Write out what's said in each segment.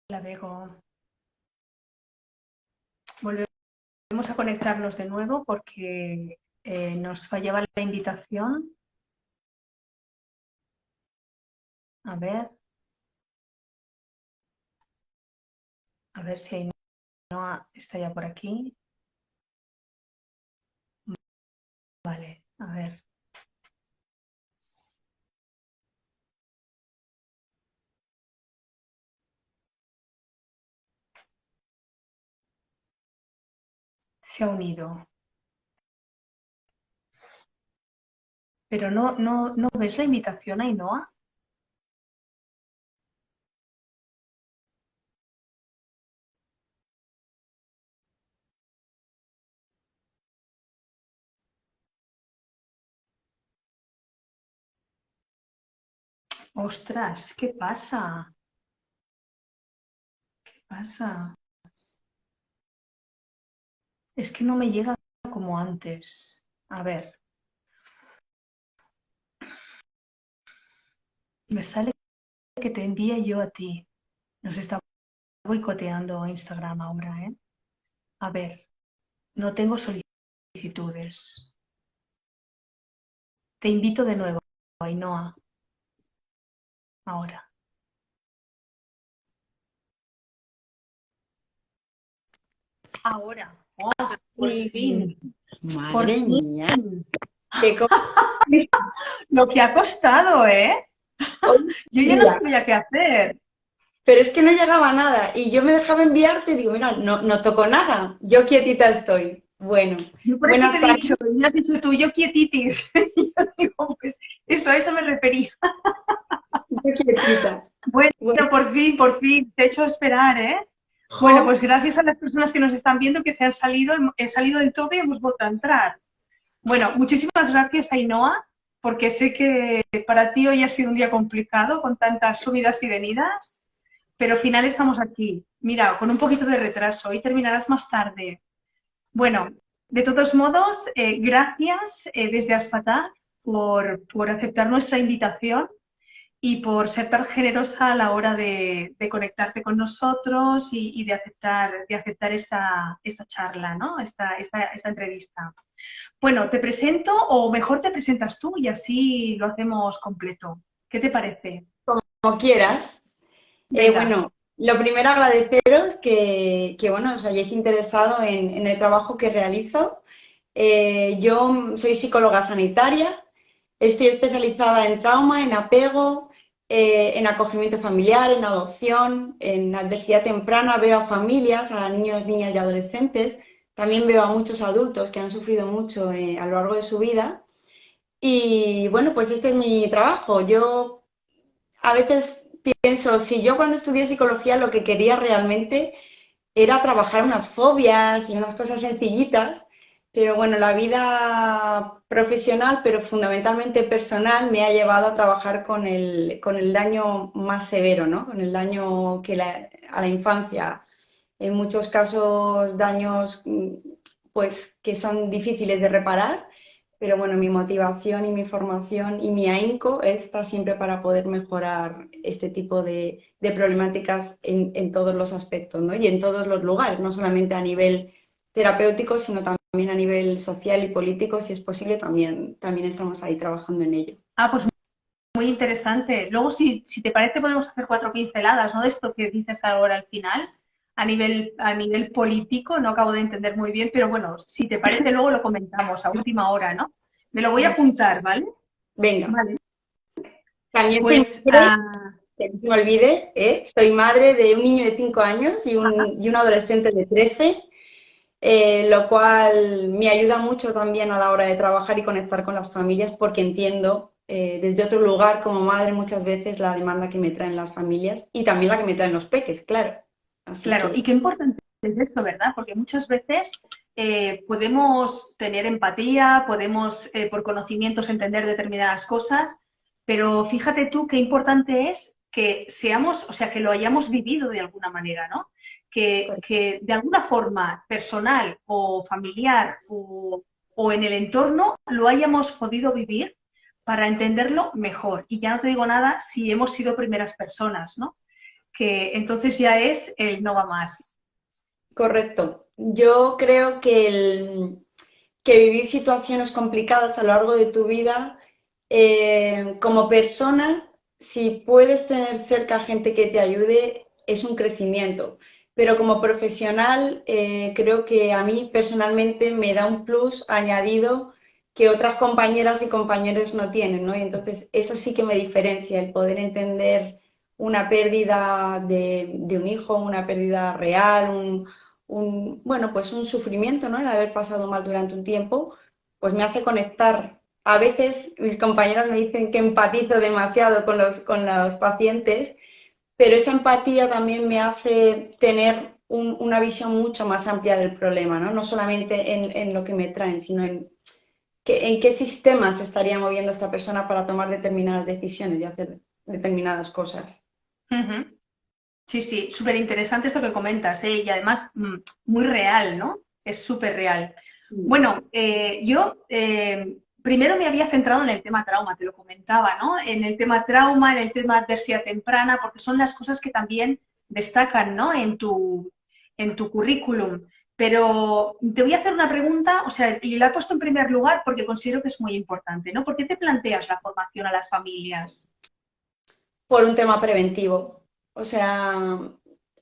La Bego. Volvemos a conectarnos de nuevo porque nos fallaba la invitación. A ver si Ainhoa está ya por aquí. Vale, a ver. Se ha unido. Pero no ves la invitación, Ainhoa. Ostras, ¿qué pasa? ¿Qué pasa? Es que no me llega como antes. A ver, me sale que te envíe yo a ti. Nos está boicoteando Instagram ahora, ¿eh? A ver, no tengo solicitudes. Te invito de nuevo, Ainhoa, ahora. Ahora. Oh, por fin. Por Madre fin. mía, qué Lo que ha costado, ¿eh? Yo ya no comida. sabía qué hacer. Pero es que no llegaba nada y yo me dejaba enviarte y digo, mira, no toco nada, yo quietita estoy. Bueno, Yo por eso te buenas he tardes, dicho, y me has dicho tú, yo quietitis. Y yo digo, pues eso, a eso me refería. yo quietita. Bueno, Bueno, por fin, te he hecho esperar, ¿eh? Bueno, jo, pues gracias a las personas que nos están viendo que se han salido, he salido del todo y hemos vuelto a entrar. Bueno, muchísimas gracias, Ainhoa, porque sé que para ti hoy ha sido un día complicado con tantas subidas y venidas, pero al final estamos aquí. Mira, con un poquito de retraso, hoy terminarás más tarde. Bueno, de todos modos, gracias desde Aspatar por aceptar nuestra invitación y por ser tan generosa a la hora de conectarte con nosotros y de aceptar esta charla, ¿no? Esta entrevista. Bueno, te presento o mejor te presentas tú y así lo hacemos completo. ¿Qué te parece? como quieras. Venga. Bueno, lo primero agradeceros que bueno, os hayáis interesado en el trabajo que realizo. Yo soy psicóloga sanitaria, estoy especializada en trauma, en apego, en acogimiento familiar, en adopción, en adversidad temprana. Veo a familias, a niños, niñas y adolescentes. También veo a muchos adultos que han sufrido mucho a lo largo de su vida. Y bueno, pues este es mi trabajo. Yo a veces pienso, si yo cuando estudié psicología lo que quería realmente era trabajar unas fobias y unas cosas sencillitas, pero bueno, la vida profesional, pero fundamentalmente personal, me ha llevado a trabajar con el daño más severo, ¿no? Con el daño a la infancia. En muchos casos daños pues que son difíciles de reparar, pero bueno, mi motivación y mi formación y mi ahínco está siempre para poder mejorar este tipo de problemáticas en todos los aspectos, ¿no? Y en todos los lugares, no solamente a nivel terapéutico, sino también a nivel social y político, si es posible, también estamos ahí trabajando en ello. Ah, pues muy interesante. Luego, si te parece, podemos hacer cuatro pinceladas, ¿no? De esto que dices ahora al final, a nivel político, no acabo de entender muy bien, pero bueno, si te parece, luego lo comentamos a última hora, ¿no? Me lo voy a apuntar, ¿vale? Venga, Vale. también soy Pues, madre, que no se me olvide, soy madre de un niño de 5 años y un adolescente de 13, lo cual me ayuda mucho también a la hora de trabajar y conectar con las familias porque entiendo desde otro lugar como madre muchas veces la demanda que me traen las familias y también la que me traen los peques, claro. Así claro, y que qué importante es esto, ¿verdad? Porque muchas veces podemos tener empatía, podemos por conocimientos entender determinadas cosas, pero fíjate tú qué importante es que seamos, o sea, que lo hayamos vivido de alguna manera, ¿no? Que de alguna forma personal o familiar o en el entorno lo hayamos podido vivir para entenderlo mejor. Y ya no te digo nada si hemos sido primeras personas, ¿no? que entonces ya es el no va más. Correcto. Yo creo que, que vivir situaciones complicadas a lo largo de tu vida, como persona, si puedes tener cerca gente que te ayude, es un crecimiento. Pero como profesional, creo que a mí personalmente me da un plus añadido que otras compañeras y compañeros no tienen, ¿no? Y entonces eso sí que me diferencia, el poder entender una pérdida de un hijo, una pérdida real, bueno, pues un sufrimiento, ¿no? El haber pasado mal durante un tiempo, pues me hace conectar. A veces mis compañeras me dicen que empatizo demasiado con los pacientes, pero esa empatía también me hace tener una visión mucho más amplia del problema, ¿no? No solamente en lo que me traen, sino en qué sistemas se estaría moviendo esta persona para tomar determinadas decisiones y hacer determinadas cosas. Ujú. Sí, sí, súper interesante esto que comentas, ¿eh? Y además muy real, ¿no? Es súper real. Bueno, yo primero me había centrado en el tema trauma, te lo comentaba, ¿no? En el tema trauma, en el tema adversidad temprana, porque son las cosas que también destacan, ¿no? En tu currículum. Pero te voy a hacer una pregunta, o sea, y la he puesto en primer lugar porque considero que es muy importante, ¿no? ¿Por qué te planteas la formación a las familias? Por un tema preventivo. O sea,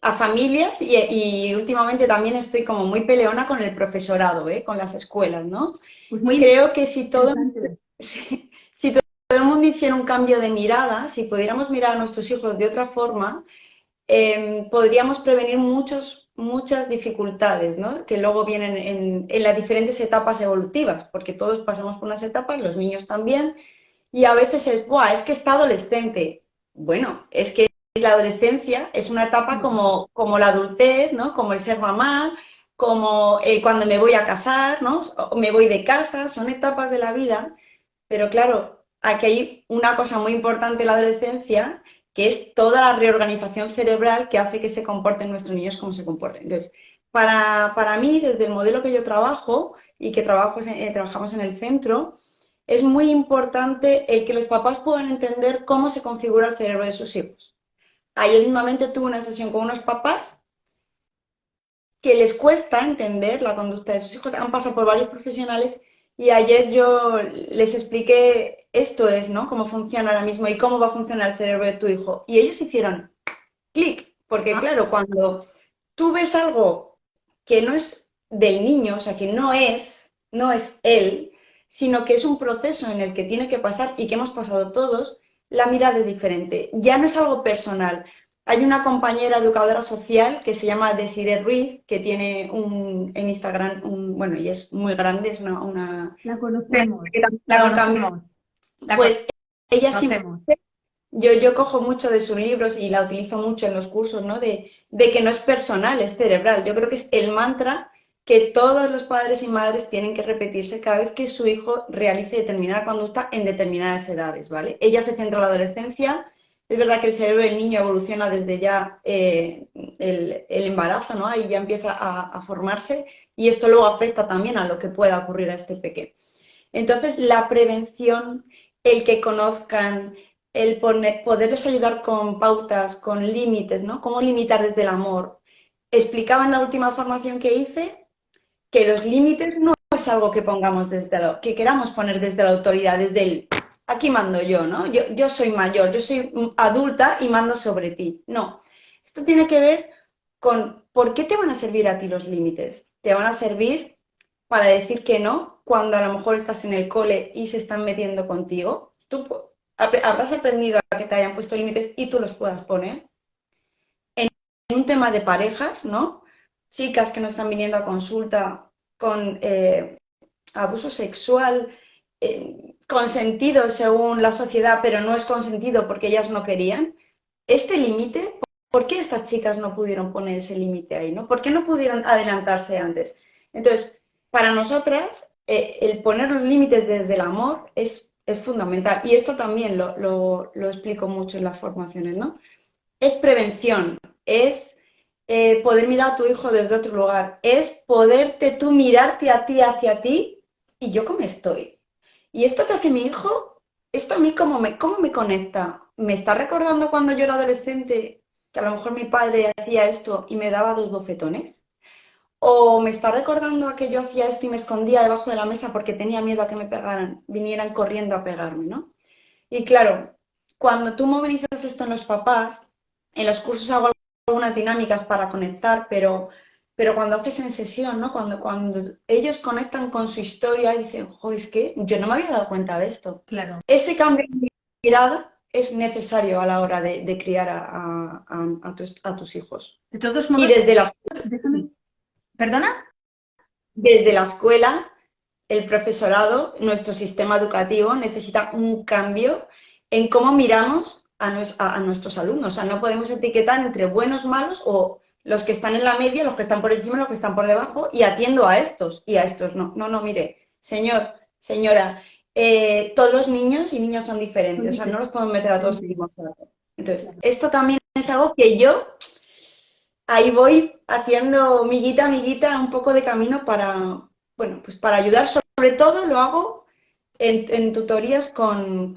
a familias y últimamente también estoy como muy peleona con el profesorado, ¿eh? Con las escuelas, ¿no? Pues muy Creo que si todo, interesante. si todo el mundo hiciera un cambio de mirada, si pudiéramos mirar a nuestros hijos de otra forma, podríamos prevenir muchas dificultades, ¿no? Que luego vienen en las diferentes etapas evolutivas, porque todos pasamos por unas etapas, los niños también, y a veces es, ¡buah! Es que está adolescente. Bueno, es que la adolescencia es una etapa como la adultez, ¿no? Como el ser mamá, como cuando me voy a casar, ¿no? O me voy de casa, son etapas de la vida, pero claro, aquí hay una cosa muy importante en la adolescencia, que es toda la reorganización cerebral que hace que se comporten nuestros niños como se comporten. Entonces, para mí, desde el modelo que yo trabajo y que trabajamos en el centro, es muy importante el que los papás puedan entender cómo se configura el cerebro de sus hijos. Ayer mismamente tuve una sesión con unos papás que les cuesta entender la conducta de sus hijos, han pasado por varios profesionales y ayer yo les expliqué esto es, ¿no? Cómo funciona ahora mismo y cómo va a funcionar el cerebro de tu hijo. Y ellos hicieron clic, porque Ah, claro, cuando tú ves algo que no es del niño, o sea, que no es él, sino que es un proceso en el que tiene que pasar y que hemos pasado todos, la mirada es diferente. Ya no es algo personal. Hay una compañera educadora social que se llama Desiree Ruiz, que tiene en Instagram, bueno, y es muy grande, es la una conocemos, que también la ha dado un cambio. conocemos, la Pues ella siempre conocemos. yo cojo mucho de sus libros y la utilizo mucho en los cursos, ¿no? De que no es personal, es cerebral. Yo creo que es el mantra que todos los padres y madres tienen que repetirse cada vez que su hijo realice determinada conducta en determinadas edades, ¿vale? Ella se centra en la adolescencia. Es verdad que el cerebro del niño evoluciona desde ya el embarazo, ¿no? Ahí ya empieza a formarse y esto luego afecta también a lo que pueda ocurrir a este pequeño. Entonces, la prevención, el que conozcan, poderles ayudar con pautas, con límites, ¿no? Cómo limitar desde el amor. Explicaba en la última formación que hice que los límites no es algo que pongamos que queramos poner desde la autoridad, desde el aquí mando yo, ¿no? Yo soy mayor, yo soy adulta y mando sobre ti. No. Esto tiene que ver con por qué te van a servir a ti los límites. Te van a servir para decir que no cuando a lo mejor estás en el cole y se están metiendo contigo. Tú habrás aprendido a que te hayan puesto límites y tú los puedas poner. En un tema de parejas, ¿no? Chicas que no están viniendo a consulta con abuso sexual consentido según la sociedad, pero no es consentido porque ellas no querían. Este límite, ¿por qué estas chicas no pudieron poner ese límite ahí? ¿No? ¿Por qué no pudieron adelantarse antes? Entonces, para nosotras, el poner los límites desde el amor es fundamental. Y esto también lo explico mucho en las formaciones, ¿no? Es prevención, es poder mirar a tu hijo desde otro lugar, es poderte tú mirarte a ti hacia ti y yo cómo estoy. Y esto que hace mi hijo, esto a mí cómo me conecta. ¿Me está recordando cuando yo era adolescente que a lo mejor mi padre hacía esto y me daba 2 bofetones. O me está recordando a que yo hacía esto y me escondía debajo de la mesa porque tenía miedo a que me pegaran, vinieran corriendo a pegarme, ¿no? Y claro, cuando tú movilizas esto en los papás, en los cursos hago algunas dinámicas para conectar, pero cuando haces en sesión, ¿no? Cuando ellos conectan con su historia y dicen, jo, es que yo no me había dado cuenta de esto. Claro. Ese cambio de mirada es necesario a la hora de criar a tus hijos. De todos Y modos, déjame, ¿perdona? desde la escuela, el profesorado, nuestro sistema educativo necesita un cambio en cómo miramos a nuestros alumnos. O sea, no podemos etiquetar entre buenos, malos o los que están en la media, los que están por encima, los que están por debajo y atiendo a estos y a estos no. No, no, mire, señor, señora, todos los niños y niñas son diferentes. O sea, no los podemos meter a todos en el mismo plato. Entonces, esto también es algo que yo ahí voy haciendo miguita a miguita un poco de camino para, bueno, pues para ayudar. Sobre todo lo hago en tutorías con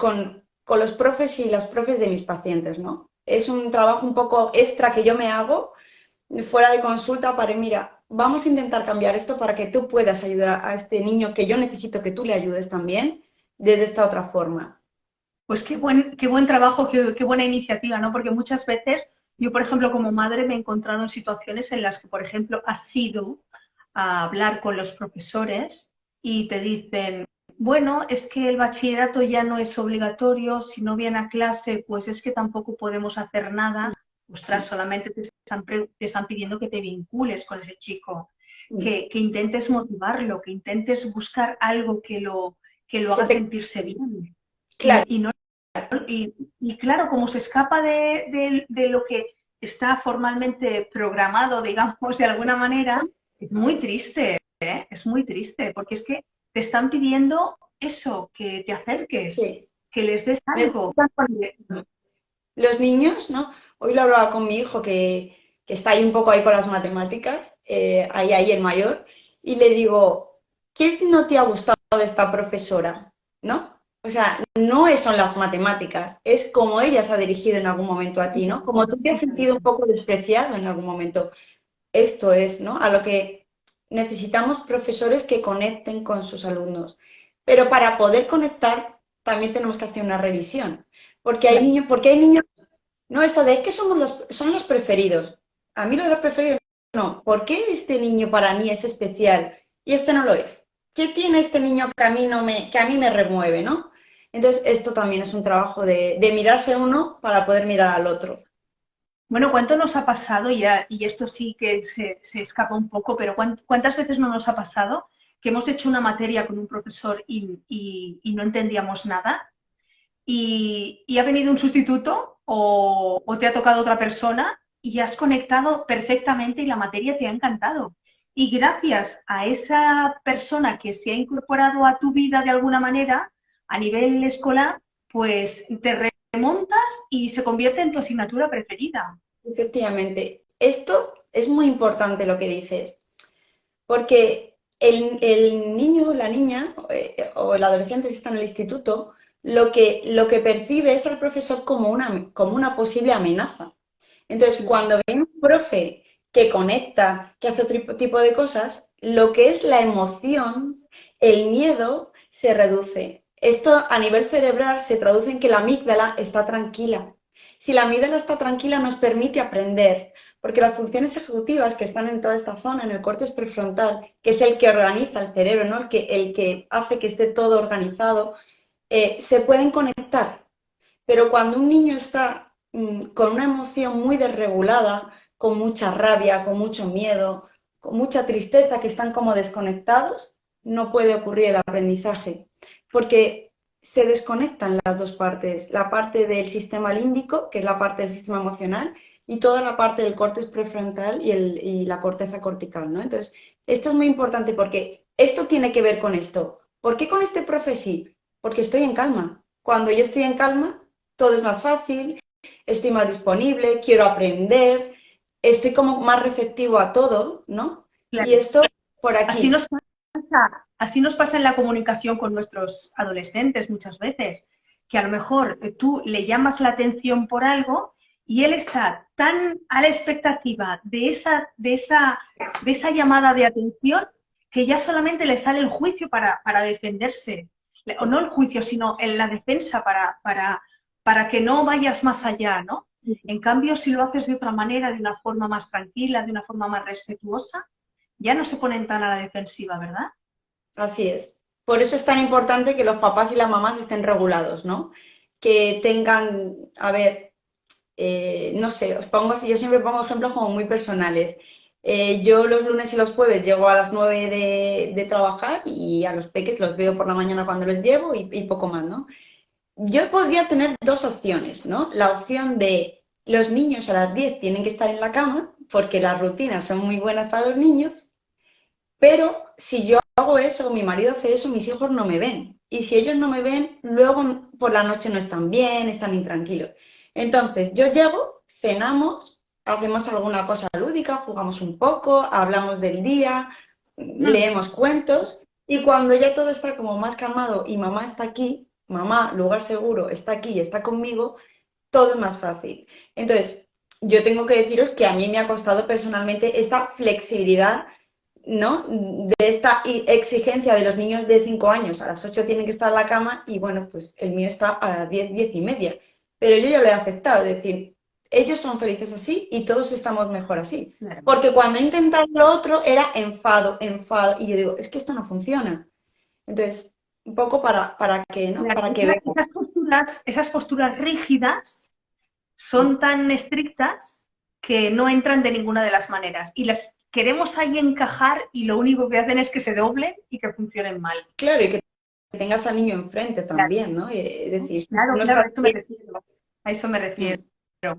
los profes y las profes de mis pacientes, ¿no? Es un trabajo un poco extra que yo me hago fuera de consulta para, mira, vamos a intentar cambiar esto para que tú puedas ayudar a este niño que yo necesito que tú le ayudes también desde esta otra forma. Pues qué buen trabajo, qué buena iniciativa, ¿no? Porque muchas veces yo, por ejemplo, como madre me he encontrado en situaciones en las que, por ejemplo, has ido a hablar con los profesores y te dicen, bueno, es que el bachillerato ya no es obligatorio, si no viene a clase, pues es que tampoco podemos hacer nada. Ostras, solamente te están pidiendo que te vincules con ese chico, que intentes motivarlo, que intentes buscar algo que lo haga sentirse bien. Claro. Y no y claro, como se escapa de lo que está formalmente programado, digamos, de alguna manera, es muy triste, ¿eh? Es muy triste, porque es que te están pidiendo eso, que te acerques, Sí. que les des algo. Los niños, ¿no? Hoy lo hablaba con mi hijo que está ahí un poco ahí con las matemáticas, ahí el mayor, y le digo, ¿qué no te ha gustado de esta profesora? ¿No? O sea, no son las matemáticas, es como ella se ha dirigido en algún momento a ti, ¿no? Como tú te has sentido un poco despreciado en algún momento. Esto es, ¿no? A lo que necesitamos profesores que conecten con sus alumnos. Pero para poder conectar, también tenemos que hacer una revisión. Porque hay niños, no, esto de es que son los preferidos. A mí lo de los preferidos, no. ¿Por qué este niño para mí es especial y este no lo es? ¿Qué tiene este niño que a mí, que a mí me remueve, ¿no? Entonces, esto también es un trabajo de mirarse uno para poder mirar al otro. Bueno, ¿cuánto nos ha pasado? Y esto sí que se escapa un poco, pero ¿cuántas veces no nos ha pasado que hemos hecho una materia con un profesor y no entendíamos nada? Y ha venido un sustituto o te ha tocado otra persona y has conectado perfectamente y la materia te ha encantado. Y gracias a esa persona que se ha incorporado a tu vida de alguna manera, a nivel escolar, pues te remontas y se convierte en tu asignatura preferida. Efectivamente. Esto es muy importante lo que dices, porque el niño, la niña o el adolescente si está en el instituto, lo que percibe es al profesor como una posible amenaza. Entonces, cuando viene un profe que conecta, que hace otro tipo de cosas, lo que es la emoción, el miedo, se reduce. Esto a nivel cerebral se traduce en que la amígdala está tranquila. Si la amígdala está tranquila, nos permite aprender, porque las funciones ejecutivas que están en toda esta zona, en el córtex prefrontal, que es el que organiza el cerebro, ¿no? El que hace que esté todo organizado, se pueden conectar. Pero cuando un niño está con una emoción muy desregulada, con mucha rabia, con mucho miedo, con mucha tristeza, que están como desconectados, no puede ocurrir el aprendizaje, porque se desconectan las dos partes, la parte del sistema límbico, que es la parte del sistema emocional, y toda la parte del córtex prefrontal y la corteza cortical, ¿no? Entonces, esto es muy importante porque esto tiene que ver con esto. ¿Por qué con este profe sí? Porque estoy en calma. Cuando yo estoy en calma, todo es más fácil, estoy más disponible, quiero aprender, estoy como más receptivo a todo, ¿no? Claro. Y esto por Así aquí. así nos pasa en la comunicación con nuestros adolescentes muchas veces, que a lo mejor tú le llamas la atención por algo y él está tan a la expectativa de esa llamada de atención que ya solamente le sale el juicio para defenderse, o no el juicio, sino en la defensa para que no vayas más allá, ¿no? En cambio, si lo haces de otra manera, de una forma más tranquila, de una forma más respetuosa, ya no se ponen tan a la defensiva, ¿verdad? Así es. Por eso es tan importante que los papás y las mamás estén regulados, ¿no? Que tengan, a ver, no sé, yo siempre pongo ejemplos como muy personales. Yo los lunes y los jueves llego a las 9 de trabajar y a los peques los veo por la mañana cuando los llevo y poco más, ¿no? Yo podría tener dos opciones, ¿no? La opción de los niños a las 10 tienen que estar en la cama porque las rutinas son muy buenas para los niños, pero si yo hago eso, mi marido hace eso, mis hijos no me ven. Y si ellos no me ven, luego por la noche no están bien, están intranquilos. Entonces, yo llego, cenamos, hacemos alguna cosa lúdica, jugamos un poco, hablamos del día, Mm, leemos cuentos, y cuando ya todo está como más calmado y mamá está aquí, mamá, lugar seguro, está aquí y está conmigo, todo es más fácil. Entonces, yo tengo que deciros que a mí me ha costado personalmente esta flexibilidad, ¿no? De esta exigencia de los niños de 5 años, a las 8 tienen que estar en la cama y bueno, pues el mío está a las 10, 10 y media. Pero yo ya lo he aceptado, es decir, ellos son felices así y todos estamos mejor así. claro. Porque cuando he intentado lo otro era enfado, enfado, y yo digo, es que esto no funciona. Entonces, un poco para que, ¿no? Claro, Para que vean. esas posturas rígidas son tan estrictas que no entran de ninguna de las maneras y las queremos ahí encajar y lo único que hacen es que se doblen y que funcionen mal. Claro, y que tengas al niño enfrente Claro, también, ¿no? Es decir, si claro, no claro, estás a eso me bien. refiero. A eso me refiero. Mm.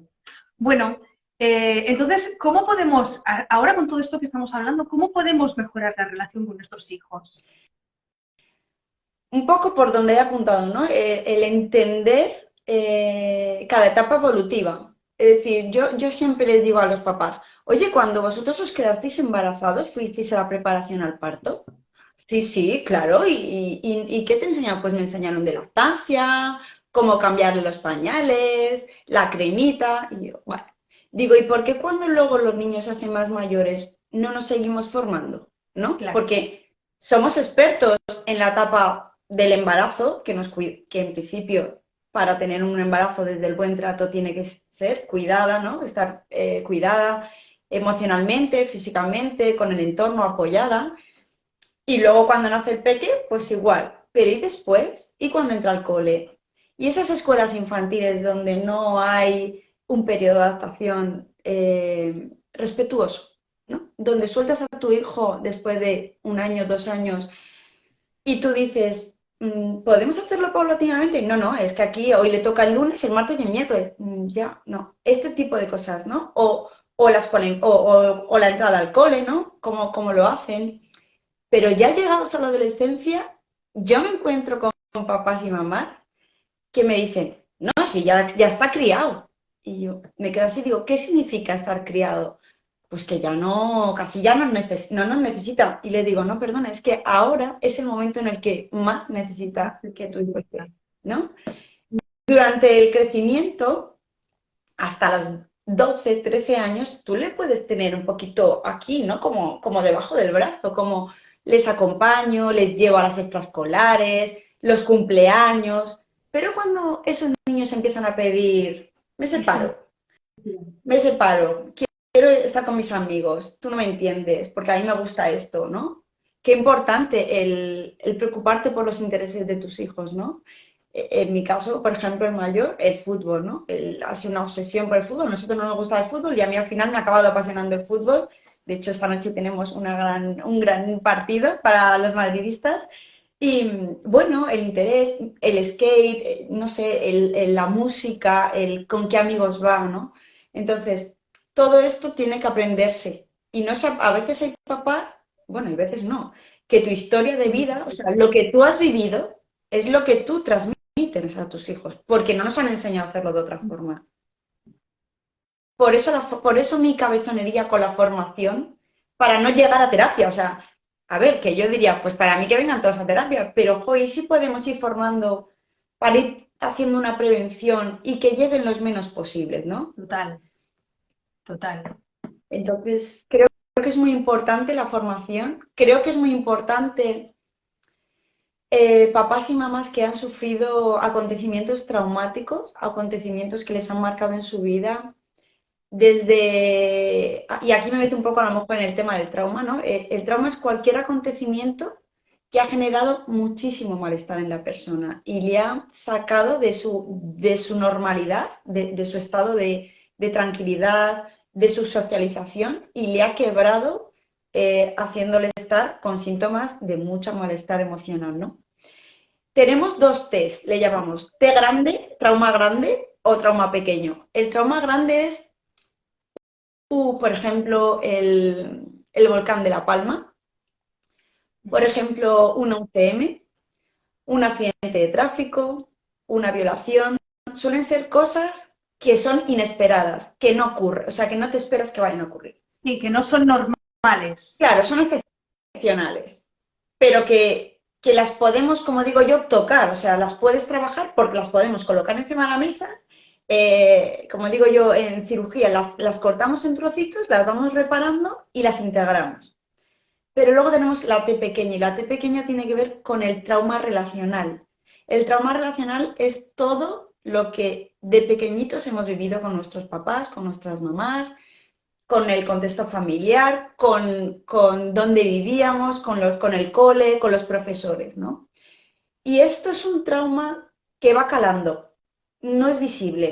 Bueno, entonces, ¿cómo podemos, ahora con todo esto que estamos hablando, cómo podemos mejorar la relación con nuestros hijos? Un poco por donde he apuntado, ¿no? El entender cada etapa evolutiva. Es decir, yo siempre les digo a los papás, oye, cuando vosotros os quedasteis embarazados, ¿fuisteis a la preparación al parto? Sí, sí, claro. ¿Y qué te enseñaron? Pues me enseñaron de lactancia, cómo cambiarle los pañales, la cremita. Y yo, bueno, digo, ¿y por qué cuando luego los niños se hacen más mayores no nos seguimos formando? ¿No? Claro, Porque somos expertos en la etapa del embarazo, que en principio para tener un embarazo desde el buen trato tiene que ser cuidada, ¿no? Estar cuidada emocionalmente, físicamente, con el entorno apoyada. Y luego cuando nace el peque, pues igual. Pero ¿y después? ¿Y cuando entra al cole? Y esas escuelas infantiles donde no hay un periodo de adaptación respetuoso, ¿no? Donde sueltas a tu hijo después de un año, 2 años, y tú dices, ¿podemos hacerlo paulatinamente? No, no, es que aquí hoy le toca el lunes, el martes y el miércoles. Ya, no. Este tipo de cosas, ¿no? O la entrada al cole, ¿no? Como lo hacen. Pero ya llegados a la adolescencia, yo me encuentro con papás y mamás que me dicen, no, si ya está criado. Y yo me quedo así, digo, ¿qué significa estar criado? Pues que ya no, casi ya no nos necesita. Y le digo, no, perdona, es que ahora es el momento en el que más necesita que tu hijo esté, ¿no? Durante el crecimiento, hasta los 12 13 años, tú le puedes tener un poquito aquí, ¿no? Como debajo del brazo, como les acompaño, les llevo a las extraescolares, los cumpleaños, pero cuando esos niños empiezan a pedir, distinto. me separo, quiero estar con mis amigos, tú no me entiendes, porque a mí me gusta esto, ¿no? Qué importante el preocuparte por los intereses de tus hijos, ¿no? En mi caso, por ejemplo, el mayor, el fútbol, ¿no? Él ha sido una obsesión por el fútbol. A nosotros no nos gusta el fútbol y a mí al final me ha acabado apasionando el fútbol. De hecho, esta noche tenemos un gran partido para los madridistas. Y bueno, el interés, el skate, no sé, la música, el con qué amigos va, ¿no? Entonces, todo esto tiene que aprenderse. Y no es a veces hay papás, bueno, y a veces no, que tu historia de vida, o sea, lo que tú has vivido, es lo que tú transmites a tus hijos, porque no nos han enseñado a hacerlo de otra forma. Por eso mi cabezonería con la formación, para no llegar a terapia. O sea, a ver, que yo diría, pues para mí que vengan todos a terapia, pero, ¿y si podemos ir formando para ir haciendo una prevención y que lleguen los menos posibles, ¿no? Total, total. Entonces, creo que es muy importante la formación, creo que es muy importante papás y mamás que han sufrido acontecimientos traumáticos, acontecimientos que les han marcado en su vida, desde, y aquí me meto un poco a lo mejor en el tema del trauma, ¿no? El trauma es cualquier acontecimiento que ha generado muchísimo malestar en la persona y le ha sacado de su normalidad, de su estado de tranquilidad, de su socialización y le ha quebrado haciéndole estar con síntomas de mucho malestar emocional, ¿no? Tenemos dos T's, le llamamos T grande o trauma pequeño. El trauma grande es, por ejemplo, el volcán de La Palma, por ejemplo, un 11M, un accidente de tráfico, una violación. Suelen ser cosas que son inesperadas, que no ocurren, o sea, que no te esperas que vayan a ocurrir. Y que no son normales. Claro, son excepcionales, pero que las podemos, como digo yo, tocar, o sea, las puedes trabajar porque las podemos colocar encima de la mesa. Como digo yo, en cirugía las cortamos en trocitos, las vamos reparando y las integramos. Pero luego tenemos la T pequeña y la T pequeña tiene que ver con el trauma relacional. El trauma relacional es todo lo que de pequeñitos hemos vivido con nuestros papás, con nuestras mamás, con el contexto familiar, con dónde vivíamos, con el cole, con los profesores, ¿no? Y esto es un trauma que va calando, no es visible,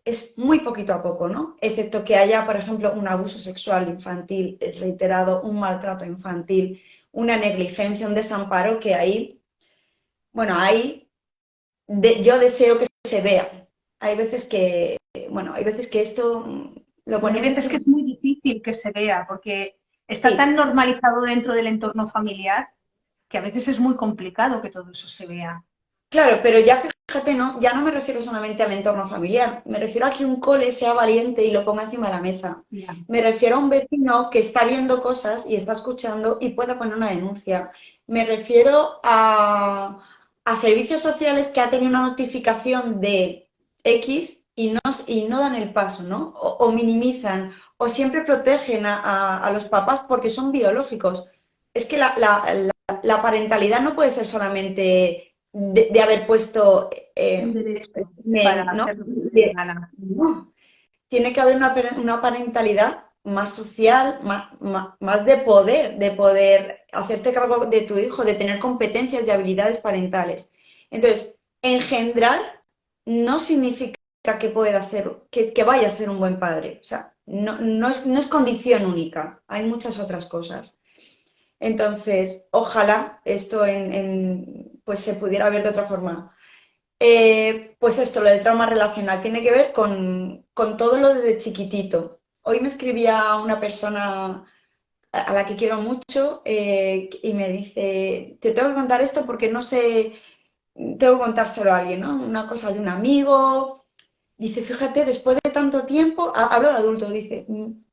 es muy poquito a poco, ¿no? Excepto que haya, por ejemplo, un abuso sexual infantil reiterado, un maltrato infantil, una negligencia, un desamparo, que ahí, bueno, ahí yo deseo que se vea. Hay veces que, bueno, hay veces que esto lo Bueno, hay ponemos veces que en... es muy difícil que se vea porque está Sí, tan normalizado dentro del entorno familiar que a veces es muy complicado que todo eso se vea. claro, pero ya fíjate, no, ya no me refiero solamente al entorno familiar, me refiero a que un cole sea valiente y lo ponga encima de la mesa. Ya. Me refiero a un vecino que está viendo cosas y está escuchando y pueda poner una denuncia. Me refiero a servicios sociales que ha tenido una notificación de X y no dan el paso, ¿no? O minimizan, o siempre protegen a los papás porque son biológicos. Es que la parentalidad no puede ser solamente de haber puesto, Un derecho para ¿no? hacer lo que te dé la gana. No. Tiene que haber una parentalidad más social, más de poder hacerte cargo de tu hijo, de tener competencias y habilidades parentales. Entonces, engendrar no significa que pueda ser, que vaya a ser un buen padre. O sea, no es condición única, hay muchas otras cosas. Entonces, ojalá esto pues se pudiera ver de otra forma. Pues esto, lo del trauma relacional, tiene que ver con todo lo desde chiquitito. Hoy me escribía una persona a la que quiero mucho y me dice, te tengo que contar esto porque no sé, tengo que contárselo a alguien, ¿no? Una cosa de un amigo. Dice, fíjate, después de tanto tiempo, hablo de adulto, dice,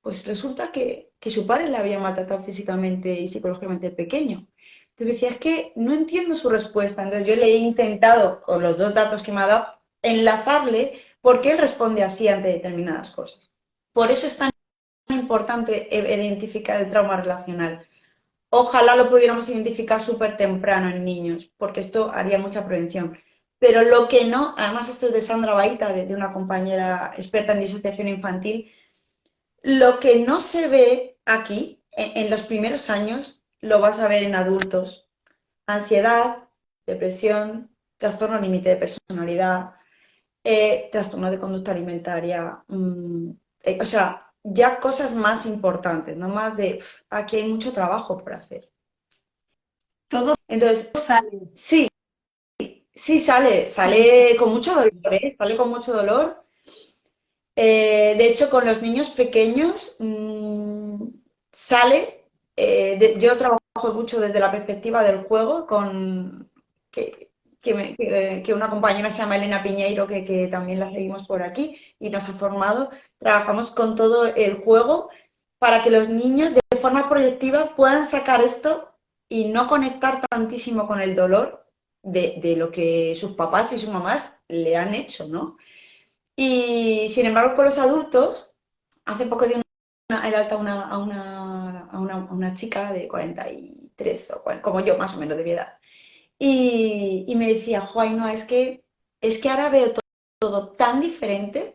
pues resulta que su padre le había maltratado físicamente y psicológicamente de pequeño. Entonces decía, es que no entiendo su respuesta. Entonces yo le he intentado, con los dos datos que me ha dado, enlazarle por qué él responde así ante determinadas cosas. Por eso es tan importante identificar el trauma relacional. Ojalá lo pudiéramos identificar súper temprano en niños, porque esto haría mucha prevención. Pero lo que no, además esto es de Sandra Baita, de una compañera experta en disociación infantil, lo que no se ve aquí, en los primeros años, lo vas a ver en adultos. Ansiedad, depresión, trastorno límite de personalidad, trastorno de conducta alimentaria, o sea, ya cosas más importantes, no más de, aquí hay mucho trabajo por hacer. Todo Entonces, sale. sí, sí sale con mucho dolor, ¿eh? Sale con mucho dolor. De hecho, con los niños pequeños sale, yo trabajo mucho desde la perspectiva del juego, que una compañera se llama Elena Piñeiro, que también la seguimos por aquí y nos ha formado. Trabajamos con todo el juego para que los niños de forma proyectiva puedan sacar esto y no conectar tantísimo con el dolor de lo que sus papás y sus mamás le han hecho, ¿no? Y sin embargo, con los adultos, hace poco di el alta a una chica de 43 o como yo, más o menos de mi edad. Y me decía, Juan, no, es que ahora veo todo tan diferente.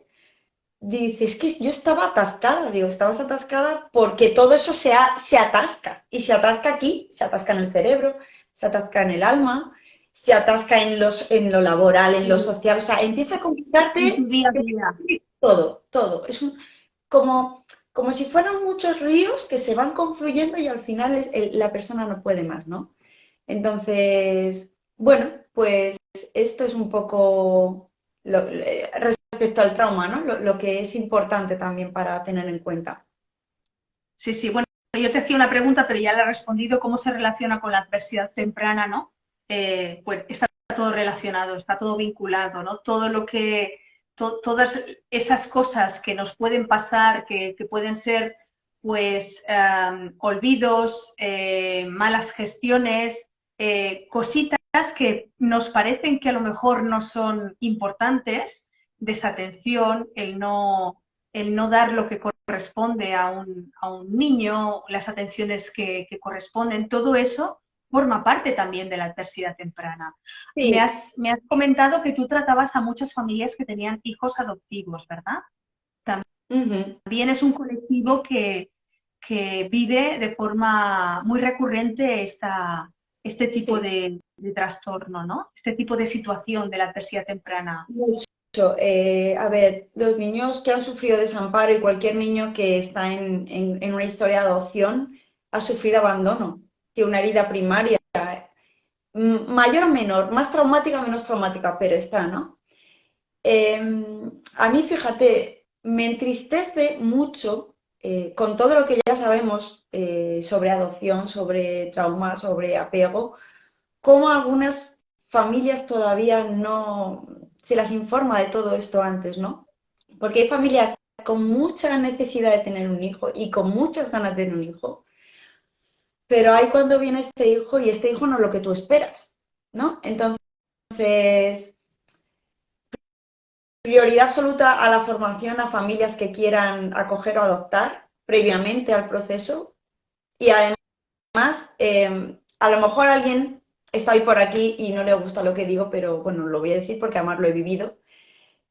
Dice, es que yo estaba atascada, digo, estabas atascada porque todo eso se atasca. Y se atasca aquí, se atasca en el cerebro, se atasca en el alma, se atasca en lo laboral, en lo social. O sea, empieza a En tu complicarte día a día. todo, todo. Como, como si fueran muchos ríos que se van confluyendo y al final la persona no puede más, ¿no? Entonces, bueno, pues esto es un poco respecto al trauma, ¿no? Lo que es importante también para tener en cuenta. Sí, sí. Bueno, yo te hacía una pregunta, pero ya le he respondido cómo se relaciona con la adversidad temprana, ¿no? Pues está todo relacionado, está todo vinculado, ¿no? Todo lo que, todas esas cosas que nos pueden pasar, que pueden ser, pues, olvidos, malas gestiones, cositas que nos parecen que a lo mejor no son importantes, desatención, el no dar lo que corresponde a un niño, las atenciones que corresponden, todo eso forma parte también de la adversidad temprana. Sí. Me has comentado que tú tratabas a muchas familias que tenían hijos adoptivos, ¿verdad? Ujú. También es un colectivo que vive de forma muy recurrente este tipo Sí. de trastorno, ¿no? Este tipo de situación de la adversidad temprana. Mucho. A ver, los niños que han sufrido desamparo y cualquier niño que está en una historia de adopción ha sufrido abandono, que una herida primaria, mayor o menor, más traumática o menos traumática, pero está, ¿no? A mí, fíjate, me entristece mucho con todo lo que ya sabemos sobre adopción, sobre trauma, sobre apego, cómo algunas familias todavía no se las informa de todo esto antes, ¿no? Porque hay familias con mucha necesidad de tener un hijo y con muchas ganas de tener un hijo, pero hay cuando viene este hijo y este hijo no es lo que tú esperas, ¿no? Entonces, prioridad absoluta a la formación a familias que quieran acoger o adoptar previamente al proceso y además, a lo mejor alguien está hoy por aquí y no le gusta lo que digo, pero bueno, lo voy a decir porque además lo he vivido.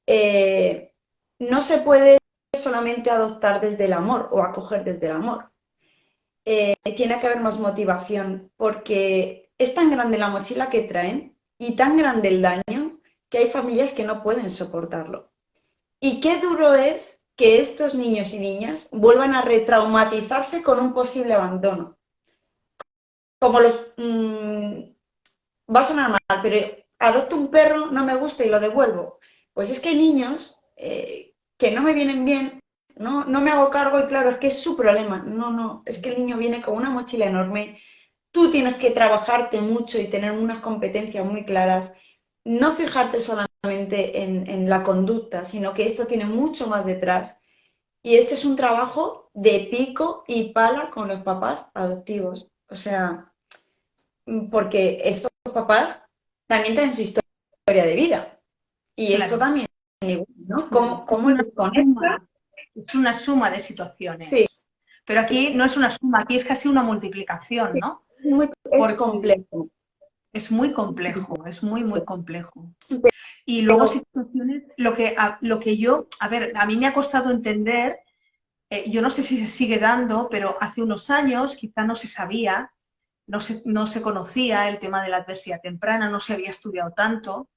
Eh, no se puede solamente adoptar desde el amor o acoger desde el amor. Tiene que haber más motivación porque es tan grande la mochila que traen y tan grande el daño que hay familias que no pueden soportarlo. Y qué duro es que estos niños y niñas vuelvan a retraumatizarse con un posible abandono. Como va a sonar mal, pero adopto un perro, no me gusta y lo devuelvo. Pues es que hay niños que no me vienen bien, no me hago cargo y claro, es que es su problema. No, es que el niño viene con una mochila enorme, tú tienes que trabajarte mucho y tener unas competencias muy claras, no fijarte solamente en la conducta, sino que esto tiene mucho más detrás. Y este es un trabajo de pico y pala con los papás adoptivos. O sea, porque estos papás también tienen su historia de vida. Y esto Claro, también, ¿no? claro. ¿Cómo les conecta? Es una suma de Sí, situaciones. Pero aquí no es una suma, aquí es casi una multiplicación, sí, ¿no? es Porque complejo. es muy complejo, es muy, muy complejo. Y luego Pero situaciones, lo que yo, a ver, a mí me ha costado entender, yo no sé si se sigue dando, pero hace unos años quizá no se sabía, no se conocía el tema de la adversidad temprana, no se había estudiado tanto,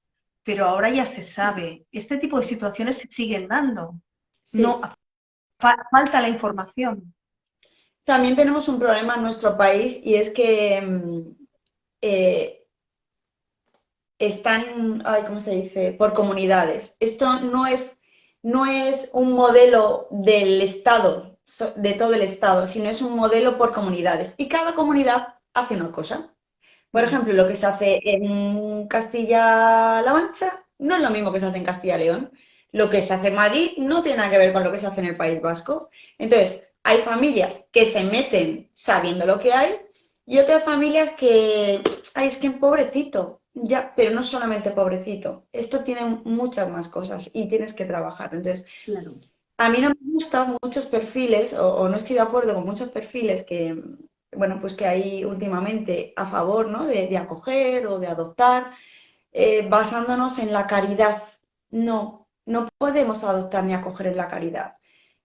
pero ahora ya se sabe. Este tipo de situaciones se siguen dando. No, sí, falta la información. también tenemos un problema en nuestro país y es que eh, están, ay, ¿cómo se dice?, por comunidades. Esto no es un modelo del Estado, de todo el Estado, sino es un modelo por comunidades. Y cada comunidad hace una cosa. Por Mm. ejemplo, lo que se hace en Castilla-La Mancha no es lo mismo que se hace en Castilla-León. Lo que se hace en Madrid no tiene nada que ver con lo que se hace en el País Vasco. Entonces, hay familias que se meten sabiendo lo que hay y otras familias que, ay, es que pobrecito, Ya, pero no solamente pobrecito. Esto tiene muchas más cosas y tienes que trabajar. Entonces, Claro. a mí no me gustan muchos perfiles o no estoy de acuerdo con muchos perfiles que, bueno, pues que hay últimamente a favor, ¿no? De acoger o de adoptar, basándonos en la caridad. No, no podemos adoptar ni acoger en la caridad.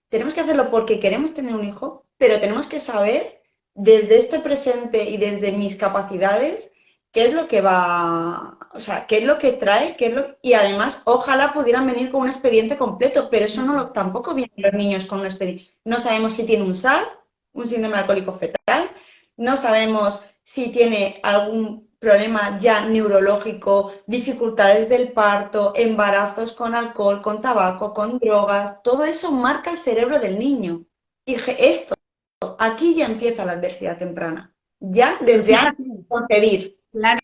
Tenemos que hacerlo porque queremos tener un hijo, pero tenemos que saber desde este presente y desde mis capacidades qué es lo que va, o sea, qué es lo que trae, y además ojalá pudieran venir con un expediente completo, pero eso no tampoco vienen los niños con un expediente. No sabemos si tiene un SAD, un síndrome alcohólico fetal, no sabemos si tiene algún problema ya neurológico, dificultades del parto, embarazos con alcohol, con tabaco, con drogas, todo eso marca el cerebro del niño. Y esto, aquí ya empieza la adversidad temprana, ya Pero desde antes fíjate, de concebir. claro,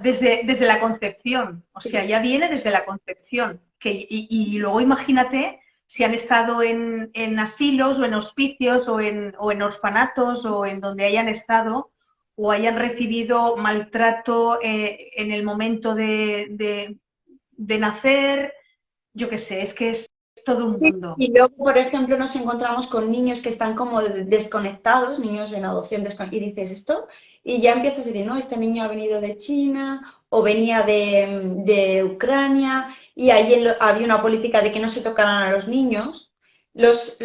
desde la concepción, o sea, ya viene desde la concepción. Y luego imagínate si han estado en asilos o en hospicios o en orfanatos o en donde hayan estado o hayan recibido maltrato en el momento de nacer, yo qué sé, es que es todo un Sí, mundo. y luego, por ejemplo, nos encontramos con niños que están como desconectados, niños en adopción, y dices esto, y ya empiezas a decir, no, este niño ha venido de China o venía de Ucrania, y ahí había una política de que no se tocaran a los niños. Los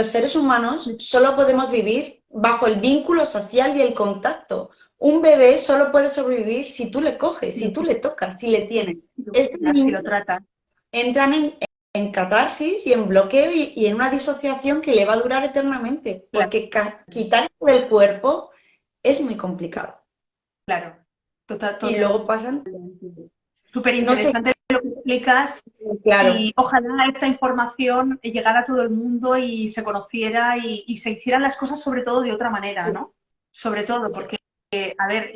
seres humanos solo podemos vivir bajo el vínculo social y el contacto. Un bebé solo puede sobrevivir si tú le coges, si tú le tocas, si le tienes. Este Si niño lo tratan. entran en catarsis y en bloqueo y en una disociación que le va a durar eternamente, Claro, porque quitar eso del cuerpo es muy complicado. claro. Total, Y total. luego pasan, Súper no sé, interesante lo que explicas claro, y ojalá esta información llegara a todo el mundo y se conociera y se hicieran las cosas sobre todo de otra manera, ¿no? Sobre todo porque, a ver,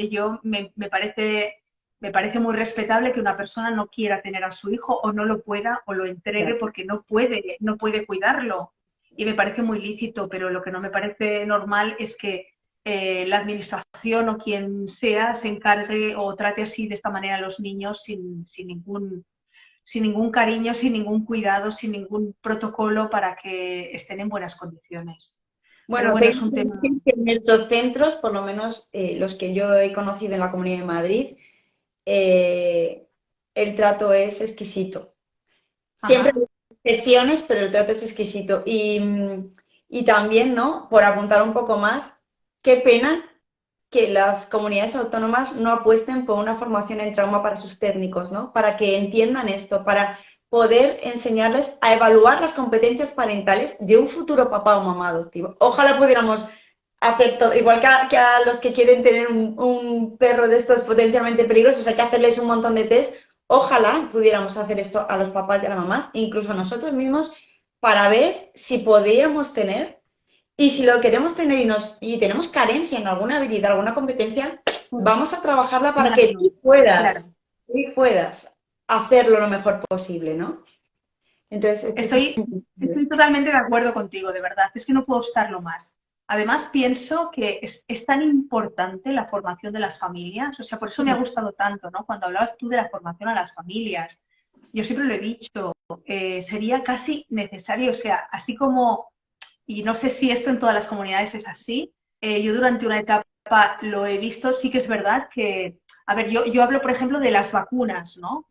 me parece muy respetable que una persona no quiera tener a su hijo o no lo pueda o lo entregue porque no puede cuidarlo. Y me parece muy lícito, pero lo que no me parece normal es que la administración o quien sea se encargue o trate así de esta manera a los niños sin ningún cariño, sin ningún cuidado, sin ningún protocolo para que estén en buenas condiciones. Pero bueno, bueno, tengo es un que tema. decir que en estos centros, por lo menos los que yo he conocido en la Comunidad de Madrid, eh, el trato es exquisito. Siempre Ajá. hay excepciones, pero el trato es exquisito. Y también, ¿no? Por apuntar un poco más, qué pena que las comunidades autónomas no apuesten por una formación en trauma para sus técnicos, ¿no? Para que entiendan esto, para poder enseñarles a evaluar las competencias parentales de un futuro papá o mamá adoptivo. Ojalá pudiéramos hacer todo, igual que a los que quieren tener un perro de estos potencialmente peligrosos, hay que hacerles un montón de test. Ojalá pudiéramos hacer esto a los papás y a las mamás, incluso a nosotros mismos, para ver si podíamos tener y si lo queremos tener y tenemos carencia en alguna habilidad, alguna competencia, vamos a trabajarla para Una que ayuda. Claro. tú puedas hacerlo lo mejor posible, ¿no? Entonces, es Estoy totalmente de acuerdo contigo, de verdad. Es que no puedo estarlo más. Además, pienso que es tan importante la formación de las familias. O sea, por eso me ha gustado tanto, ¿no? Cuando hablabas tú de la formación a las familias. Yo siempre lo he dicho, sería casi necesario. O sea, así como, y no sé si esto en todas las comunidades es así, yo durante una etapa lo he visto, sí que es verdad que, a ver, yo hablo, por ejemplo, de las vacunas, ¿no?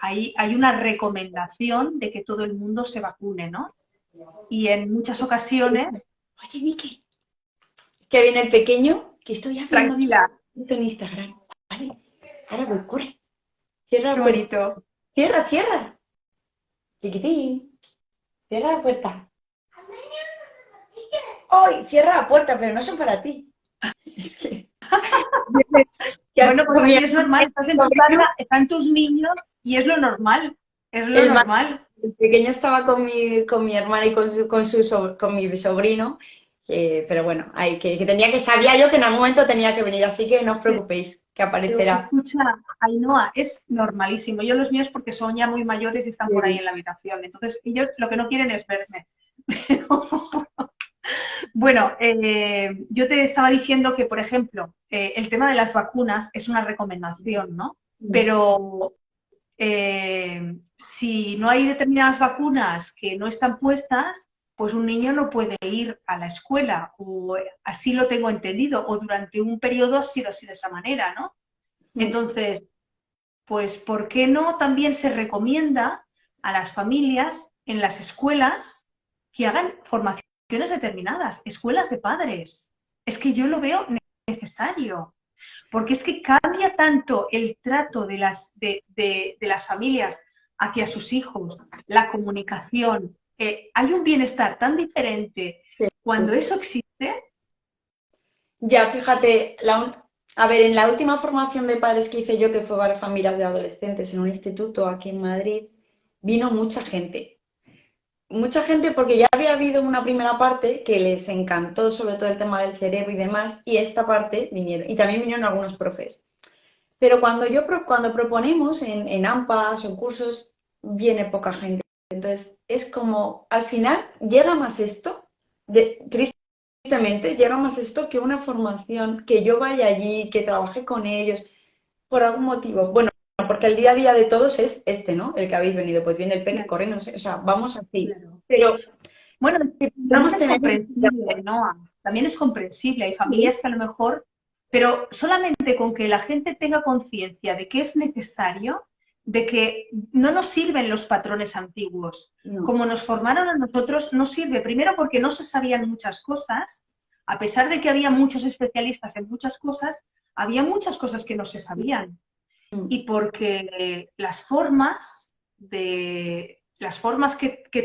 Hay una recomendación de que todo el mundo se vacune, ¿no? Y en muchas ocasiones, oye, Miki, que viene el pequeño, que estoy hablando aquí tranquila, en Instagram. Vale, ahora voy, corre. Cierra qué la puerta. bonito, Cierra, cierra. Chiquitín, cierra la puerta. ¡Ay! Cierra la puerta, pero no son para ti. Es que, que bueno, aquí pues con mi así es normal, estás en tu casa, sobrino, están tus niños y es lo el, normal. el pequeño estaba con mi hermana y con mi sobrino, pero bueno, que tenía que, sabía yo que en algún momento tenía que venir, así que no os preocupéis, que Pero aparecerá. escucha, Ainhoa, es normalísimo. Yo los míos porque son ya muy mayores y están por ahí Sí. en la habitación. Entonces ellos lo que no quieren es verme. Bueno, yo te estaba diciendo que, por ejemplo, el tema de las vacunas es una recomendación, ¿no? pero si no hay determinadas vacunas que no están puestas, pues un niño no puede ir a la escuela, o así lo tengo entendido, o durante un periodo ha sido así de esa manera, ¿no? Entonces, pues, ¿por qué no también se recomienda a las familias en las escuelas que hagan formaciones determinadas, escuelas de padres? Es que yo lo veo necesario, porque es que cambia tanto el trato de las familias hacia sus hijos, la comunicación. Hay un bienestar tan diferente cuando eso existe. Ya, fíjate, a ver, en la última formación de padres que hice yo, que fue para familias de adolescentes en un instituto aquí en Madrid, vino mucha gente. Mucha gente porque ya había habido una primera parte que les encantó, sobre todo el tema del cerebro y demás, y esta parte vinieron, y también vinieron algunos profes. Pero cuando proponemos en AMPAs o en cursos, viene poca gente. Entonces, es como, al final, llega más esto, tristemente, llega más esto que una formación, que yo vaya allí, que trabaje con ellos, por algún motivo. Bueno, porque el día a día de todos es este, ¿no? El que habéis venido, pues viene el peque Claro, corriendo, no sé, o sea, vamos así. claro. Pero Bueno, también vamos a es tener... comprensible, ¿no? También es comprensible. Hay familias que a lo mejor, pero solamente con que la gente tenga conciencia de que es necesario, de que no nos sirven los patrones antiguos. No. Como nos formaron a nosotros, no sirve. Primero porque no se sabían muchas cosas, a pesar de que había muchos especialistas en muchas cosas, había muchas cosas que no se sabían. Y porque las formas que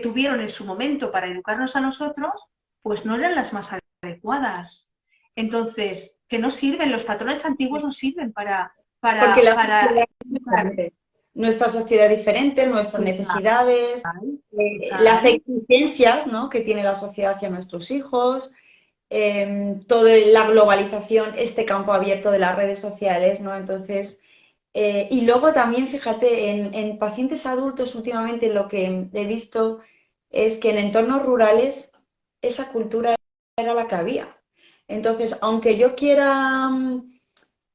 tuvieron en su momento para educarnos a nosotros, pues no eran las más adecuadas. Entonces, que no sirven, los patrones antiguos no sirven Porque para educar. nuestra sociedad es diferente, nuestras Total, necesidades, las total. exigencias, ¿no?, que tiene la sociedad hacia nuestros hijos, toda la globalización, este campo abierto de las redes sociales, ¿no? Entonces, y luego también, fíjate, en pacientes adultos últimamente lo que he visto es que en entornos rurales esa cultura era la que había. Entonces, aunque yo quiera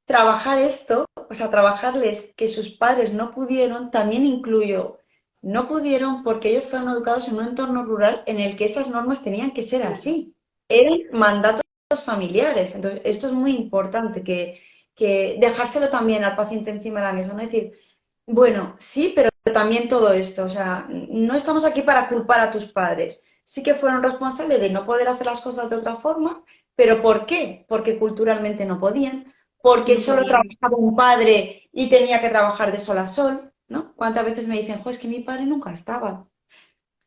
trabajar esto, o sea, trabajarles que sus padres no pudieron, también incluyo, no pudieron porque ellos fueron educados en un entorno rural en el que esas normas tenían que ser Claro. así. Eran mandatos familiares. Entonces, esto es muy importante, que dejárselo también al paciente encima de la mesa, no decir, bueno, sí, pero también todo esto, o sea, no estamos aquí para culpar a tus padres. Sí que fueron responsables de no poder hacer las cosas de otra forma, pero ¿por qué? Porque culturalmente no podían, porque No solo podían. trabajaba un padre y tenía que trabajar de sol a sol, ¿no? ¿Cuántas veces me dicen, jo, es que mi padre nunca estaba?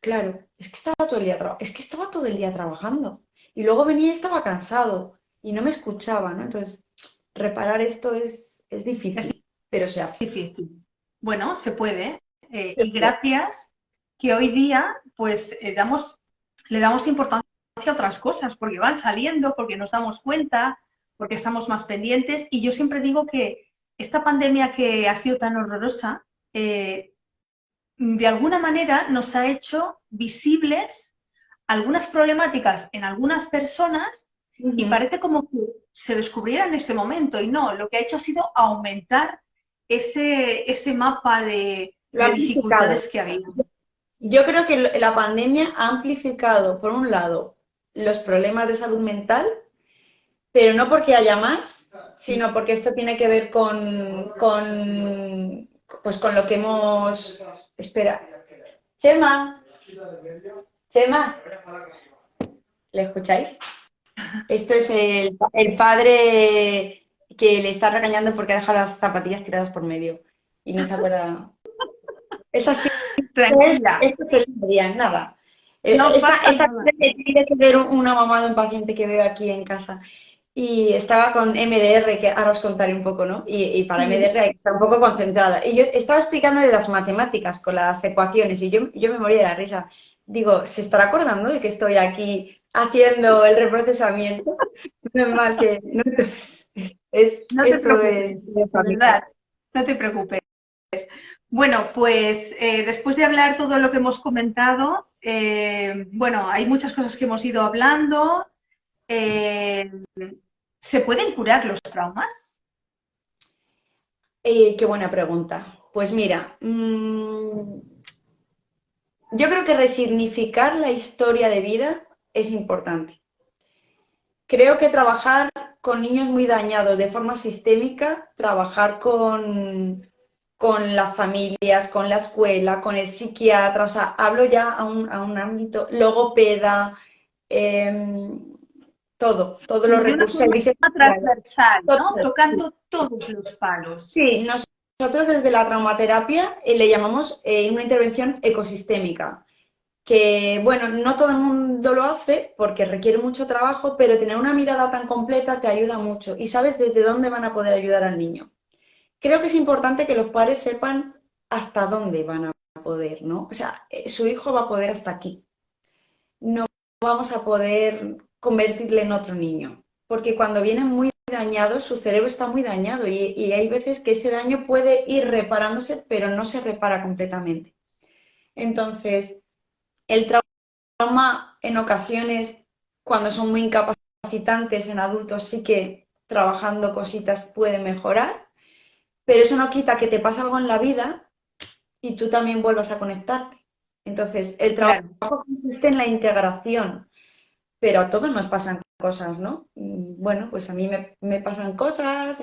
Claro, es que estaba todo el día, es que estaba todo el día trabajando. Y luego venía y estaba cansado y no me escuchaba, ¿no? Entonces, reparar esto es Es difícil, pero se hace. difícil. Bueno, se puede. Y gracias que hoy día, pues, le damos importancia a otras cosas, porque van saliendo, porque nos damos cuenta, porque estamos más pendientes. Y yo siempre digo que esta pandemia que ha sido tan horrorosa, de alguna manera nos ha hecho visibles algunas problemáticas en algunas personas y Ujú. parece como que se descubriera en ese momento. Y no, lo que ha hecho ha sido aumentar ese mapa Lo ha de amplificado. dificultades que había. Yo creo que la pandemia ha amplificado, por un lado, los problemas de salud mental, pero no porque haya más, sino porque esto tiene que ver pues con lo que hemos... Espera. Chema, Chema, ¿le escucháis? Esto es el padre que le está regañando porque ha dejado las zapatillas tiradas por medio y no se acuerda. Es así. Tranquila, Esto que le nada. no pasa Esta nada. tarde tiene que ver una mamá de un paciente que veo aquí en casa. Y estaba con MDR, que ahora os contaré un poco, ¿no? Y para Sí. MDR hay que estar un poco concentrada. Y yo estaba explicándole las matemáticas con las ecuaciones y yo me moría de la risa. Digo, ¿se estará acordando de que estoy aquí haciendo el reprocesamiento? No es mal que... No, No te esto preocupes, es de familia. verdad, no te preocupes. Bueno, pues después de hablar todo lo que hemos comentado, bueno, hay muchas cosas que hemos ido hablando. Eh, ¿Se pueden curar los traumas? Qué buena pregunta. Pues mira, yo creo que resignificar la historia de vida es importante. Creo que trabajar con niños muy dañados de forma sistémica, trabajar con las familias, con la escuela, con el psiquiatra, o sea, hablo ya a un ámbito logopeda, eh, todos los De una recursos, forma servicios sociales. transversal, ¿no? Total, sí. Tocando todos los palos. Sí, nosotros desde la traumaterapia le llamamos una intervención ecosistémica, que bueno, no todo el mundo lo hace porque requiere mucho trabajo, pero tener una mirada tan completa te ayuda mucho y sabes desde dónde van a poder ayudar al niño. Creo que es importante que los padres sepan hasta dónde van a poder, ¿no? O sea, su hijo va a poder hasta aquí. No vamos a poder convertirle en otro niño, porque cuando vienen muy dañados, su cerebro está muy dañado y hay veces que ese daño puede ir reparándose, pero no se repara completamente. Entonces, el trauma en ocasiones, cuando son muy incapacitantes en adultos, sí que trabajando cositas puede mejorar, pero eso no quita que te pase algo en la vida y tú también vuelvas a conectarte. Entonces, el trabajo Claro. consiste en la integración, pero a todos nos pasan cosas, ¿no? Bueno, pues a mí me pasan cosas,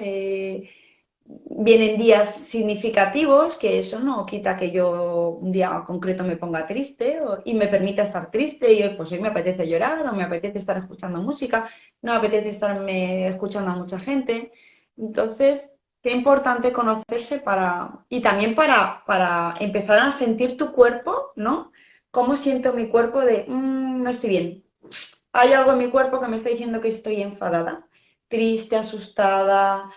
vienen días significativos, que eso no quita que yo un día concreto me ponga triste y me permita estar triste y pues hoy me apetece llorar o me apetece estar escuchando música, no me apetece estarme escuchando a mucha gente. Entonces, qué importante conocerse y también para empezar a sentir tu cuerpo, ¿no? ¿Cómo siento mi cuerpo de, no estoy bien? Hay algo en mi cuerpo que me está diciendo que estoy enfadada, triste, asustada,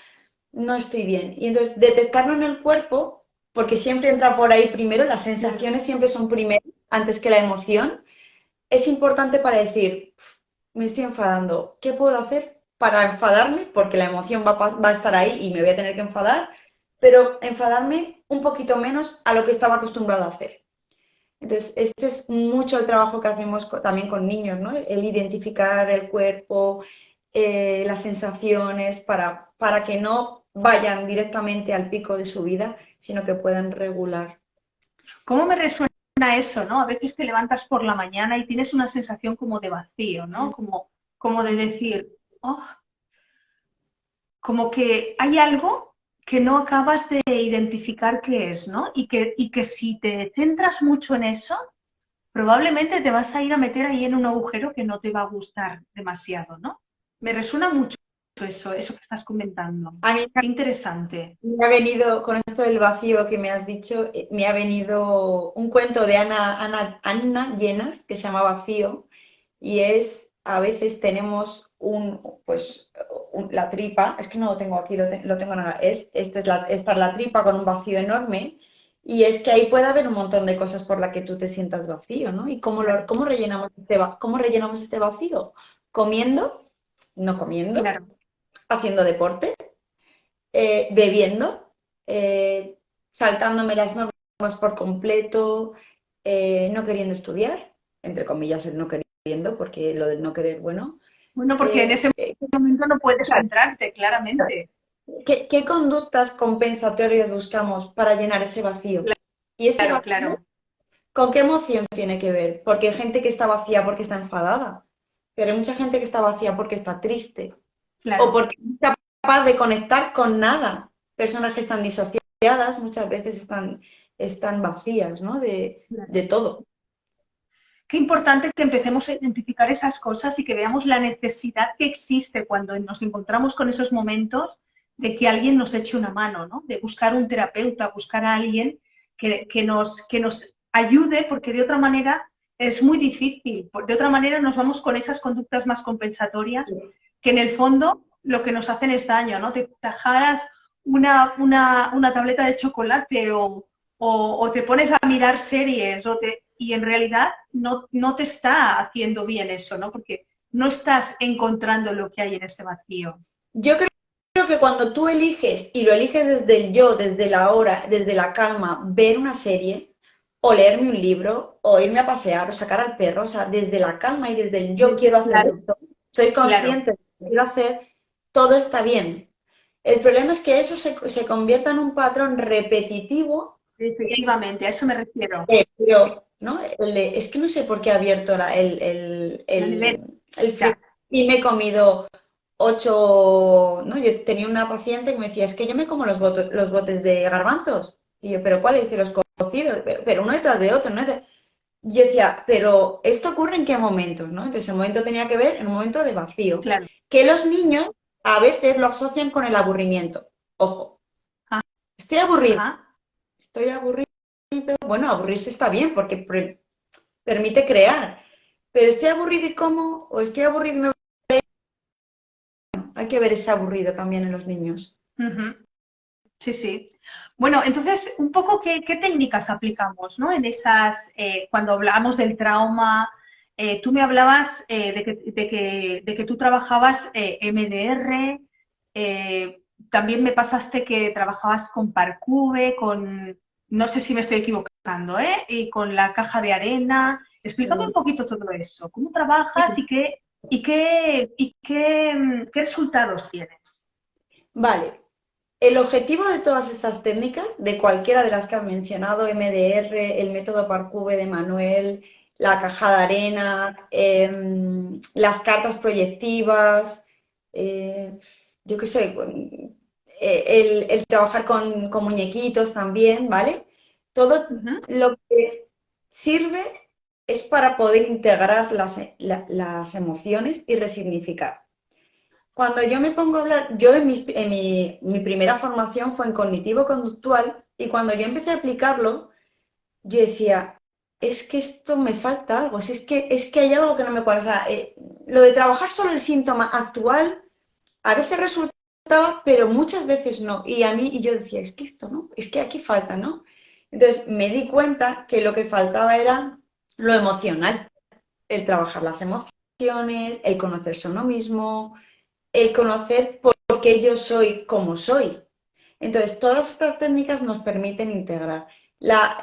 no estoy bien. Y entonces detectarlo en el cuerpo, porque siempre entra por ahí primero, las sensaciones siempre son primero, antes que la emoción, es importante para decir, me estoy enfadando, ¿qué puedo hacer para enfadarme? Porque la emoción va a estar ahí y me voy a tener que enfadar, pero enfadarme un poquito menos a lo que estaba acostumbrado a hacer. Entonces, este es mucho el trabajo que hacemos también con niños, ¿no? El identificar el cuerpo, las sensaciones, para que no vayan directamente al pico de su vida, sino que puedan regular. ¿Cómo me resuena eso, no? A veces te levantas por la mañana y tienes una sensación como de vacío, ¿no? Como de decir, oh, como que hay algo que no acabas de identificar qué es, ¿no? Y que si te centras mucho en eso, probablemente te vas a ir a meter ahí en un agujero que no te va a gustar demasiado, ¿no? Me resuena mucho eso que estás comentando. A mí Qué interesante. me ha venido, con esto del vacío que me has dicho, me ha venido un cuento de Anna Llenas que se llama Vacío y es, a veces tenemos la tripa, es que no lo tengo aquí, lo tengo nada, esta es la tripa con un vacío enorme y es que ahí puede haber un montón de cosas por las que tú te sientas vacío, ¿no? ¿Y Claro, cómo rellenamos este vacío? Comiendo, no comiendo, claro. haciendo deporte, bebiendo, saltándome las normas por completo, no queriendo estudiar, entre comillas el no queriendo, porque lo del no querer, bueno. Bueno, porque en Eh, ese eh, momento no puedes claro, centrarte, claramente. ¿qué conductas compensatorias buscamos para llenar ese vacío? Y ese Claro, vacío, claro, ¿con qué emoción tiene que ver? Porque hay gente que está vacía porque está enfadada, pero hay mucha gente que está vacía porque está triste o claro. porque no es capaz de conectar con nada. Personas que están disociadas muchas veces están vacías, ¿no? De Claro. todo. Qué importante que empecemos a identificar esas cosas y que veamos la necesidad que existe cuando nos encontramos con esos momentos de que alguien nos eche una mano, ¿no? De buscar un terapeuta, buscar a alguien que nos ayude, porque de otra manera es muy difícil. De otra manera nos vamos con esas conductas más compensatorias que en el fondo lo que nos hacen es daño, ¿no? Te tajaras una tableta de chocolate o te pones a mirar series y en realidad no te está haciendo bien eso, ¿no? Porque no estás encontrando lo que hay en ese vacío. Yo creo que cuando tú eliges, y lo eliges desde el yo, desde la hora, desde la calma, ver una serie, o leerme un libro, o irme a pasear, o sacar al perro, o sea, desde la calma y desde el yo quiero hacer Claro, esto, soy claro, consciente de lo que quiero hacer, todo está bien. El problema es que eso se convierta en un patrón repetitivo, Efectivamente, a eso me refiero. pero ¿no? Es que no sé por qué he abierto La nevera, el ya. frigo y me he comido 8, ¿no? Yo tenía una paciente que me decía, es que yo me como los botes de garbanzos. Y yo, ¿pero cuáles? Dice, los cocidos, pero uno detrás de otro, ¿no? Yo decía, pero ¿esto ocurre en qué momentos, no? Entonces, el momento tenía que ver en un momento de vacío. Claro. Que los niños a veces lo asocian con el aburrimiento. Ojo, estoy aburrido, Ajá. estoy aburrido. Bueno, aburrirse está bien porque permite crear. Pero estoy aburrido y como, o estoy aburrido y me... Hay que ver ese aburrido también en los niños. Ujú. Sí, sí. Bueno, entonces, un poco qué técnicas aplicamos, ¿no? En esas, cuando hablamos del trauma, tú me hablabas de que tú trabajabas MDR, también me pasaste que trabajabas con Parcube, no sé si me estoy equivocando, ¿eh? Y con la caja de arena. Explícame un poquito todo eso. ¿Cómo trabajas qué resultados tienes? Vale, el objetivo de todas estas técnicas, de cualquiera de las que has mencionado, MDR, el método Parcube de Manuel, la caja de arena, las cartas proyectivas, yo qué sé, el trabajar con muñequitos también, ¿vale? Todo Ujú. lo que sirve es para poder integrar las emociones y resignificar. Cuando yo me pongo a hablar, yo mi primera formación fue en cognitivo-conductual y cuando yo empecé a aplicarlo, yo decía, es que esto me falta algo, si es que hay algo que no me cuadra. O sea, lo de trabajar solo el síntoma actual a veces resultaba, pero muchas veces no. Y yo decía, es que esto no, es que aquí falta, ¿no? Entonces me di cuenta que lo que faltaba era lo emocional, el trabajar las emociones, el conocerse a uno mismo, el conocer por qué yo soy como soy. Entonces, todas estas técnicas nos permiten integrar. La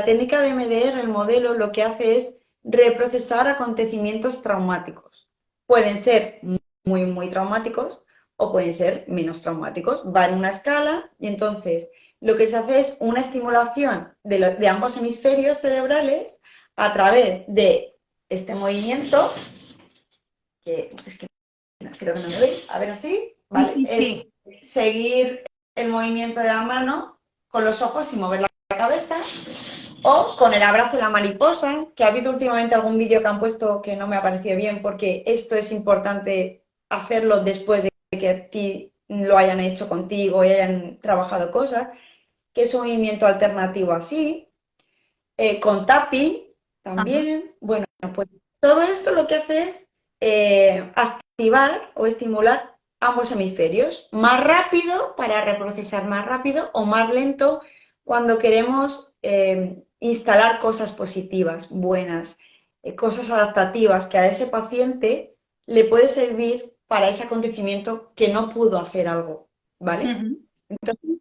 técnica de MDR, el modelo, lo que hace es reprocesar acontecimientos traumáticos. Pueden ser muy, muy traumáticos o pueden ser menos traumáticos. Va en una escala y entonces lo que se hace es una estimulación de ambos hemisferios cerebrales a través de este movimiento, que es que creo que no me veis, a ver así, Sí, ¿vale? sí, Es sí. seguir el movimiento de la mano con los ojos sin mover la cabeza, o con el abrazo de la mariposa, que ha habido últimamente algún vídeo que han puesto que no me ha parecido bien, porque esto es importante hacerlo después de que a ti lo hayan hecho contigo y hayan trabajado cosas, que es un movimiento alternativo así, con tapping Ajá. también. Bueno, pues todo esto lo que hace es activar o estimular ambos hemisferios, más rápido para reprocesar más rápido o más lento cuando queremos instalar cosas positivas, buenas, cosas adaptativas que a ese paciente le puede servir para ese acontecimiento que no pudo hacer algo, ¿vale? Ujú. Entonces,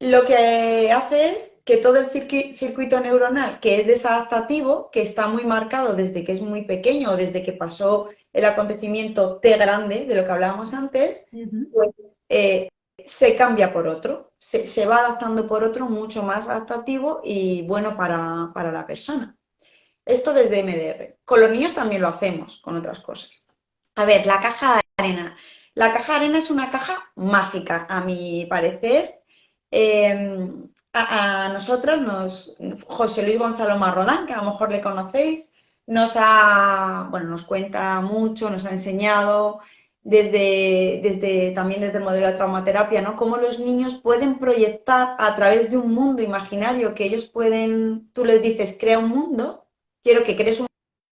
lo que hace es que todo el circuito neuronal que es desadaptativo, que está muy marcado desde que es muy pequeño o desde que pasó el acontecimiento T grande, de lo que hablábamos antes, Ujú. pues eh, se cambia por otro, se va adaptando por otro mucho más adaptativo y bueno para la persona. Esto desde MDR. Con los niños también lo hacemos, con otras cosas. A ver, la caja de arena. La caja de arena es una caja mágica, a mi parecer. Eh, a nosotras, José Luis Gonzalo Marrodán, que a lo mejor le conocéis, nos cuenta mucho, nos ha enseñado también desde el modelo de traumaterapia, ¿no? Cómo los niños pueden proyectar a través de un mundo imaginario que ellos pueden, tú les dices, crea un mundo, quiero que crees un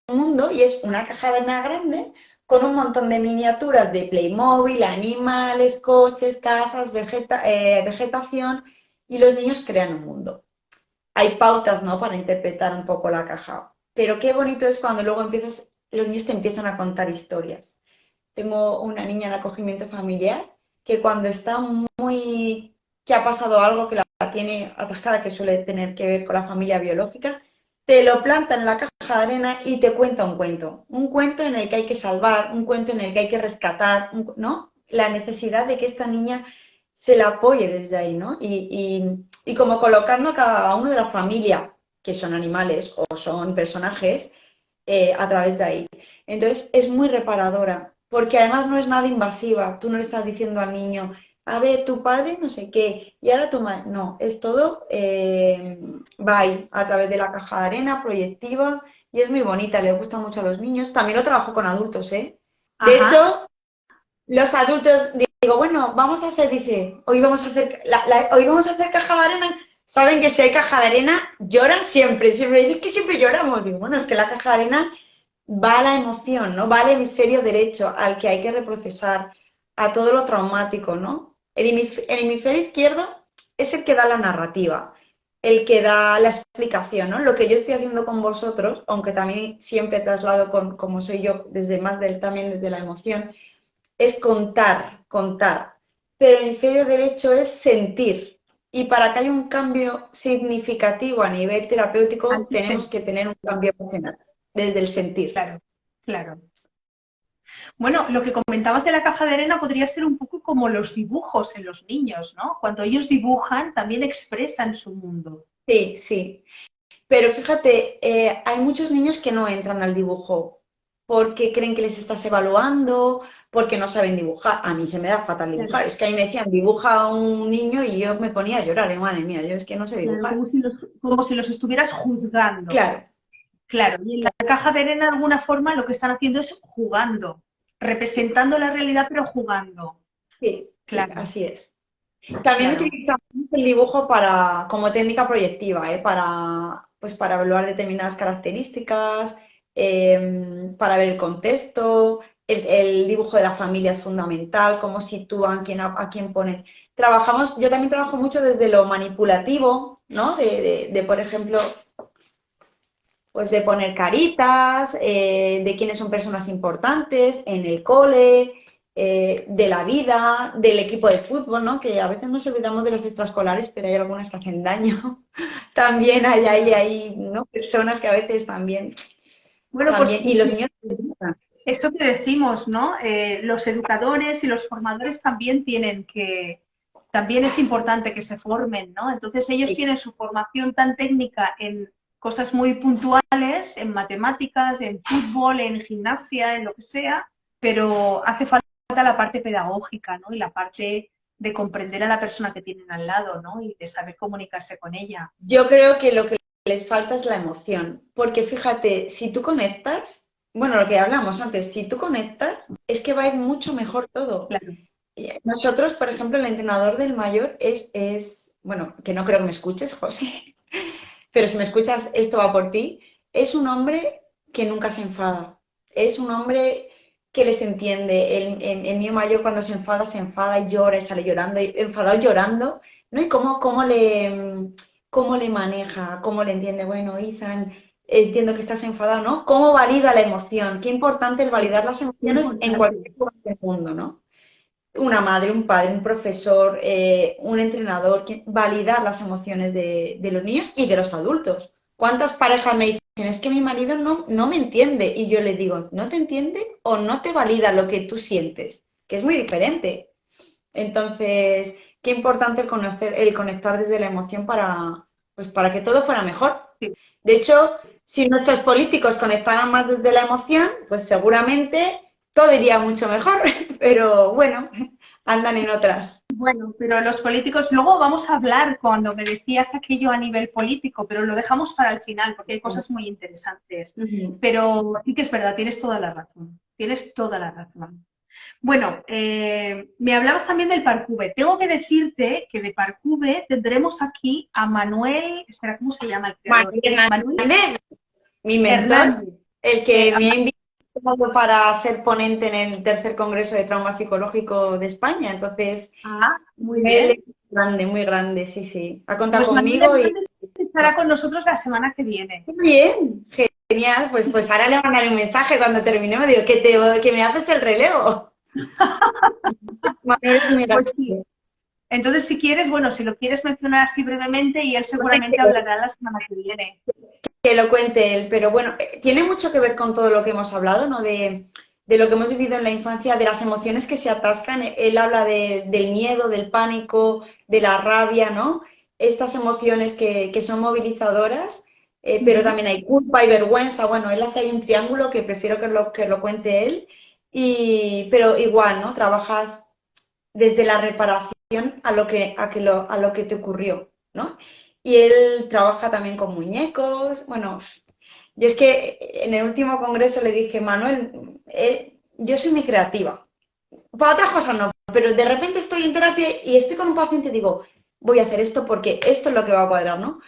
mundo y es una caja de arena grande con un montón de miniaturas de Playmobil, animales, coches, casas, vegetación y los niños crean un mundo. Hay pautas, ¿no? Para interpretar un poco la caja. Pero qué bonito es cuando luego los niños te empiezan a contar historias. Tengo una niña en acogimiento familiar que cuando está que ha pasado algo que la tiene atascada, que suele tener que ver con la familia biológica, te lo planta en la caja de arena y te cuenta un cuento en el que hay que salvar, un cuento en el que hay que rescatar, ¿no? La necesidad de que esta niña se le apoye desde ahí, ¿no? Y como colocando a cada uno de la familia, que son animales o son personajes, a través de ahí. Entonces es muy reparadora, porque además no es nada invasiva. Tú no le estás diciendo al niño, a ver, tu padre no sé qué, y ahora tu madre. No, es todo va ahí, a través de la caja de arena proyectiva, y es muy bonita, le gusta mucho a los niños. También lo trabajo con adultos, ¿eh? De Ajá. hecho, los adultos, digo, bueno, vamos a hacer, dice, hoy vamos a hacer, hoy vamos a hacer caja de arena. Saben que si hay caja de arena, lloran siempre. Siempre dicen que siempre lloramos. Digo, bueno, es que la caja de arena va a la emoción, ¿no? Va al hemisferio derecho, al que hay que reprocesar, a todo lo traumático, ¿no? El hemisferio izquierdo es el que da la narrativa, el que da la explicación, ¿no? Lo que yo estoy haciendo con vosotros, aunque también siempre traslado con, como soy yo, desde más del, también desde la emoción, es contar, contar. Pero el hemisferio derecho es sentir. Y para que haya un cambio significativo a nivel terapéutico, tenemos que tener un cambio emocional, desde el sentir. Claro, claro. Bueno, lo que comentabas de la caja de arena podría ser un poco como los dibujos en los niños, ¿no? Cuando ellos dibujan, también expresan su mundo. Sí, sí. Pero fíjate, hay muchos niños que no entran al dibujo porque creen que les estás evaluando, porque no saben dibujar. A mí se me da fatal Claro, dibujar. Es que a mí me decían, dibuja a un niño y yo me ponía a llorar, madre mía, yo es que no sé claro, dibujar. como si los estuvieras juzgando. Claro, Claro, y en la caja de arena, de alguna forma, lo que están haciendo es jugando, representando la realidad, pero jugando. sí, sí, Claro, así es. También claro. utilizamos el dibujo para, como técnica proyectiva, para, pues para evaluar determinadas características, para ver el contexto. El dibujo de la familia es fundamental, cómo sitúan, a quién ponen. Trabajamos, yo también trabajo mucho desde lo manipulativo, ¿no? Por ejemplo, pues de poner caritas, de quiénes son personas importantes en el cole, de la vida, del equipo de fútbol, ¿no? Que a veces nos olvidamos de los extraescolares, pero hay algunas que hacen daño. También hay, ¿no? Personas que a veces también, Bueno, pues también, y los niños, esto que decimos, ¿no? Los educadores y los formadores también también es importante que se formen, ¿no? Entonces ellos tienen su formación tan técnica en cosas muy puntuales, en matemáticas, en fútbol, en gimnasia, en lo que sea, pero hace falta la parte pedagógica, ¿no? Y la parte de comprender a la persona que tienen al lado, ¿no? Y de saber comunicarse con ella. yo creo que lo que les falta es la emoción, porque fíjate, si tú conectas, bueno, lo que hablamos antes, si tú conectas, es que va a ir mucho mejor todo. Claro. Nosotros, por ejemplo, el entrenador del mayor bueno, que no creo que me escuches, José, pero si me escuchas, esto va por ti. Es un hombre que nunca se enfada. Es un hombre que les entiende. El mío mayor cuando se enfada y llora y sale llorando, y enfadado llorando, ¿no? Y cómo le maneja, cómo le entiende. Bueno, Ethan, entiendo que estás enfadado, ¿no? ¿Cómo valida la emoción? Qué importante el validar las Qué emociones en importante. cualquier lugar del mundo, ¿no? Una madre, un padre, un profesor, un entrenador, validar las emociones de los niños y de los adultos. ¿Cuántas parejas me dicen, es que mi marido no me entiende? Y yo le digo, ¿no te entiende o no te valida lo que tú sientes? Que es muy diferente. Entonces, qué importante el conectar desde la emoción pues para que todo fuera mejor. Sí. De hecho, si nuestros políticos conectaran más desde la emoción, pues seguramente todo iría mucho mejor. Pero bueno, andan en otras. Bueno, pero los políticos, luego vamos a hablar cuando me decías aquello a nivel político, pero lo dejamos para el final porque hay cosas muy interesantes. Ujú. Pero sí que es verdad, tienes toda la razón. Tienes toda la razón. Bueno, me hablabas también del Parcube. Tengo que decirte que de Parcube tendremos aquí a Manuel, espera, ¿cómo se llama el creador? Manuel Manuel Hernández, mi mentor, Hernández. el que me ha invitado para ser ponente en el tercer Congreso de Trauma Psicológico de España. Entonces, Muy él bien. es muy grande, sí, sí. Ha contado Pues Manuel conmigo y Hernández estará con nosotros la semana que viene. muy bien, genial. Pues ahora le mandaré un mensaje cuando terminemos. Digo, que me haces el relevo. Manuel es muy Pues sí. grande. Entonces, si quieres, bueno, si lo quieres mencionar así brevemente y él seguramente hablará la semana que viene. Que lo cuente él, pero bueno, tiene mucho que ver con todo lo que hemos hablado, ¿no? de lo que hemos vivido en la infancia, de las emociones que se atascan. Él habla del miedo, del pánico, de la rabia, ¿no? Estas emociones que son movilizadoras, pero Ujú. también hay culpa y vergüenza. Bueno, él hace ahí un triángulo que prefiero que lo cuente él, pero igual, ¿no? Trabajas desde la reparación a lo que te ocurrió, ¿no? Y él trabaja también con muñecos. Bueno, yo es que en el último congreso le dije, Manuel, yo soy muy creativa. Para otras cosas no, pero de repente estoy en terapia y estoy con un paciente y digo, voy a hacer esto porque esto es lo que va a cuadrar, ¿no?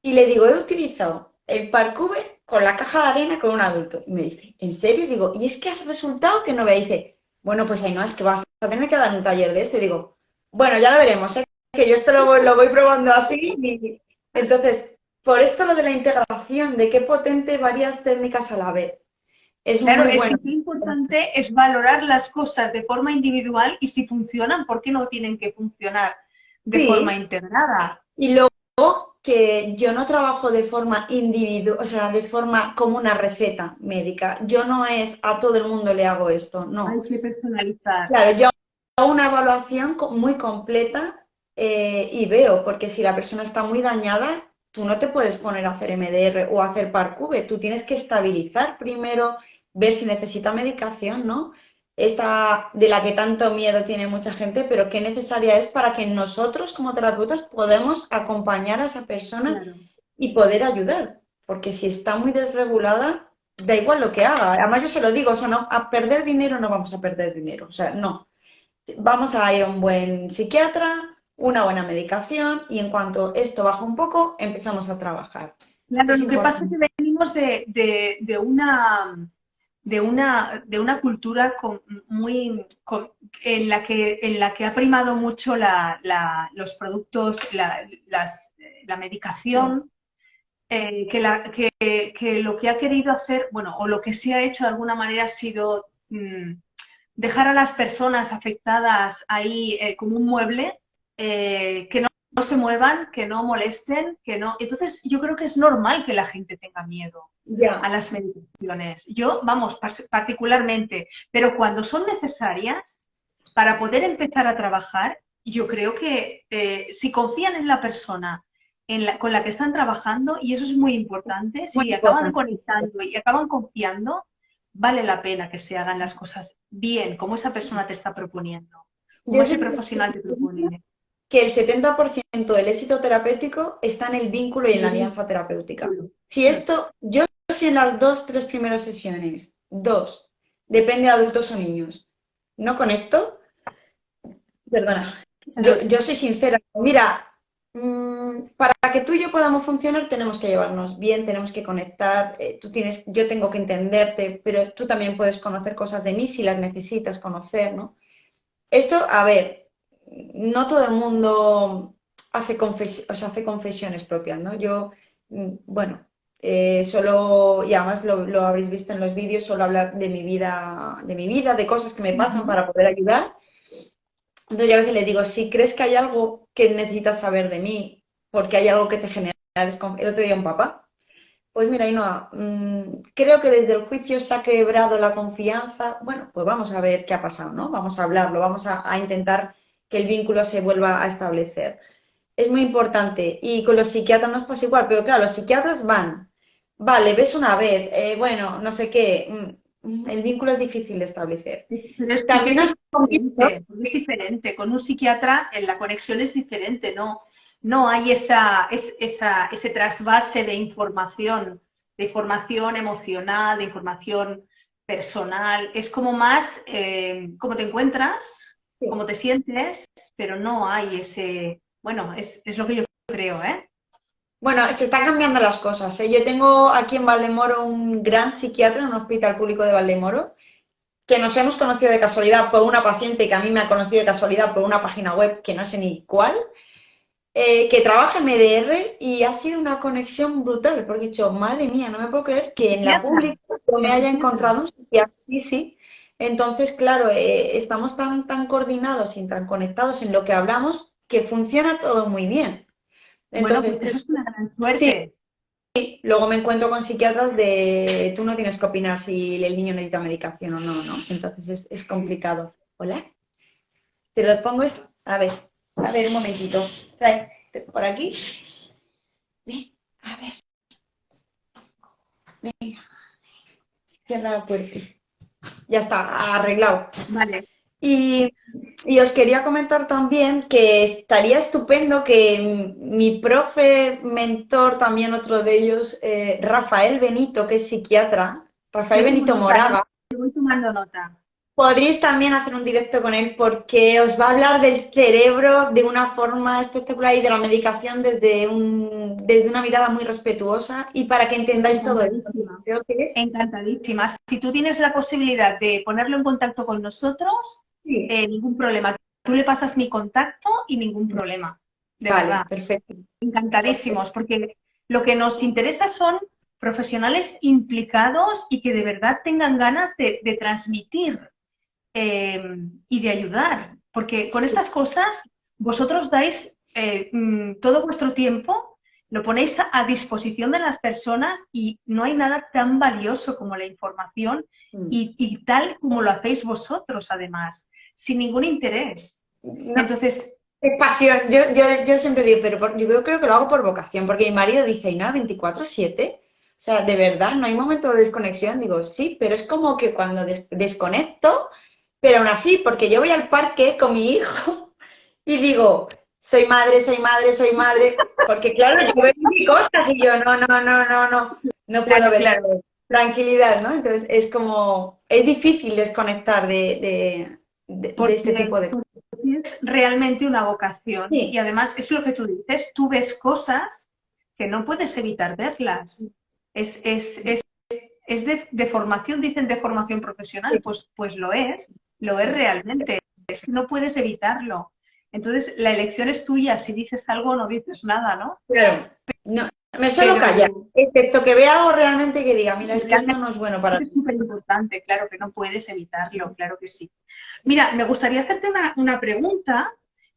Y le digo, he utilizado el Parcube con la caja de arena con un adulto. Y me dice, ¿en serio? Digo, ¿y es que has resultado que no vea? Y dice, bueno, pues ahí no, es que vas a tener que dar un taller de esto. Y digo, bueno, ya lo veremos, ¿eh? Que yo esto lo voy probando así. Entonces, por esto lo de la integración, de qué potente varias técnicas a la vez. Es Claro, muy es bueno. que qué importante es valorar las cosas de forma individual y si funcionan, ¿por qué no tienen que funcionar de forma Sí, integrada? y luego que yo no trabajo de forma individual, o sea, de forma como una receta médica. Yo no es a todo el mundo le hago esto, no. Hay que personalizar. Claro, yo hago una evaluación muy completa y veo, porque si la persona está muy dañada, tú no te puedes poner a hacer MDR o a hacer Parcube, tú tienes que estabilizar primero, ver si necesita medicación, ¿no? Esta de la que tanto miedo tiene mucha gente, pero qué necesaria es para que nosotros como terapeutas podamos acompañar a esa persona Claro. y poder ayudar, porque si está muy desregulada, da igual lo que haga. Además, yo se lo digo, o sea, no, a perder dinero no vamos a perder dinero, o sea, no. Vamos a ir a un buen psiquiatra, una buena medicación y en cuanto esto baja un poco, empezamos a trabajar. Esto Claro, es lo que pasa es importante. que venimos de una cultura en la que ha primado mucho los productos, la Sí, medicación, que lo que ha querido hacer, bueno, o lo que se ha hecho de alguna manera ha sido dejar a las personas afectadas ahí como un mueble, que no se muevan, que no molesten, que no. Entonces, yo creo que es normal que la gente tenga miedo a ya, las medicaciones. Yo, vamos, particularmente, pero cuando son necesarias para poder empezar a trabajar, yo creo que si confían en la persona con la que están trabajando, y eso es muy importante, muy si acaban importante. conectando y acaban confiando, vale la pena que se hagan las cosas bien, como esa persona te está proponiendo, como Yo ese siempre profesional te propone. que el 70% del éxito terapéutico está en el vínculo y en la alianza terapéutica. Si esto, yo si en las 2, 3 primeras sesiones, depende de adultos o niños, no conecto, perdona, yo soy sincera, mira, para que tú y yo podamos funcionar tenemos que llevarnos bien, tenemos que conectar, yo tengo que entenderte, pero tú también puedes conocer cosas de mí si las necesitas conocer, ¿no? Esto, a ver, no todo el mundo hace confesiones propias, ¿no? Yo, bueno, solo, y además lo habréis visto en los vídeos, solo hablar de mi vida, de cosas que me pasan Ujú. para poder ayudar. Entonces yo a veces le digo, si crees que hay algo que necesitas saber de mí, porque hay algo que te genera el otro día un papá, pues mira, Ainhoa, creo que desde el juicio se ha quebrado la confianza. Bueno, pues vamos a ver qué ha pasado, ¿no? Vamos a hablarlo, vamos a intentar que el vínculo se vuelva a establecer. Es muy importante. Y con los psiquiatras nos pasa igual, pero claro, los psiquiatras vale, ves una vez, bueno, no sé qué, el vínculo es difícil de establecer. Pero es que También os recomiendo, es diferente. Con un psiquiatra la conexión es diferente, no, no hay ese trasvase de información emocional, de información personal. Es como más cómo te encuentras, cómo te sientes, pero no hay bueno, es lo que yo creo, ¿eh? bueno, se están cambiando las cosas, ¿eh? Yo tengo aquí en Valdemoro un gran psiquiatra en un hospital público de Valdemoro que nos hemos conocido de casualidad por una paciente que a mí me ha conocido de casualidad por una página web que no sé ni cuál, que trabaja en MDR y ha sido una conexión brutal, porque he dicho, madre mía, no me puedo creer que en la Psiquiatra, pública yo me un haya psiquiatra. encontrado un psiquiatra. Sí, sí. Entonces, claro, estamos tan coordinados y tan conectados en lo que hablamos que funciona todo muy bien. Bueno, pues Entonces, eso es una gran sí, suerte. luego me encuentro con psiquiatras de tú no tienes que opinar si el niño necesita medicación o no, ¿no? Entonces es complicado. ¿Hola? ¿Te lo pongo esto? A ver, un momentito. Trae, por aquí. Ven, a ver, venga, cierra la puerta. Ya está, arreglado. Vale. Y, y os quería comentar también que estaría estupendo que mi profe, mentor, también otro de ellos, Rafael Benito, que es psiquiatra, Rafael Yo tomo Benito nota, Moraga, voy tomando nota. podríais también hacer un directo con él porque os va a hablar del cerebro de una forma espectacular y de la medicación desde una mirada muy respetuosa y para que entendáis todo esto. Encantadísima. Creo que Encantadísima. Si tú tienes la posibilidad de ponerlo en contacto con nosotros, sí. ningún problema. Tú le pasas mi contacto y ningún problema. De Vale, verdad. perfecto. Encantadísimos, porque lo que nos interesa son profesionales implicados y que de verdad tengan ganas de transmitir y de ayudar. Porque con estas cosas vosotros dais todo vuestro tiempo, lo ponéis a disposición de las personas y no hay nada tan valioso como la información y tal como lo hacéis vosotros, además, sin ningún interés. No, Entonces, es pasión. Yo siempre digo, pero yo creo que lo hago por vocación, porque mi marido dice, ¿y no, 24/7? O sea, de verdad, no hay momento de desconexión. Digo, sí, pero es como que cuando desconecto, pero aún así, porque yo voy al parque con mi hijo y digo, soy madre, soy madre, soy madre, porque claro, yo veo mis cosas y yo, no puedo claro, ver claro. todo. Tranquilidad, ¿no? Entonces es como, es difícil desconectar de este Porque tipo de cosas. es realmente una vocación y Sí. además es lo que tú dices, tú ves cosas que no puedes evitar verlas. Es de formación, dicen de formación profesional, pues lo es realmente, es que no puedes evitarlo. Entonces, la elección es tuya, si dices algo o no dices nada, ¿no? Claro, no, me suelo callar, Pero excepto que vea algo realmente que diga, mira, es que esto realmente no es bueno para es mí. súper importante, claro que no puedes evitarlo, claro que sí. Mira, me gustaría hacerte una pregunta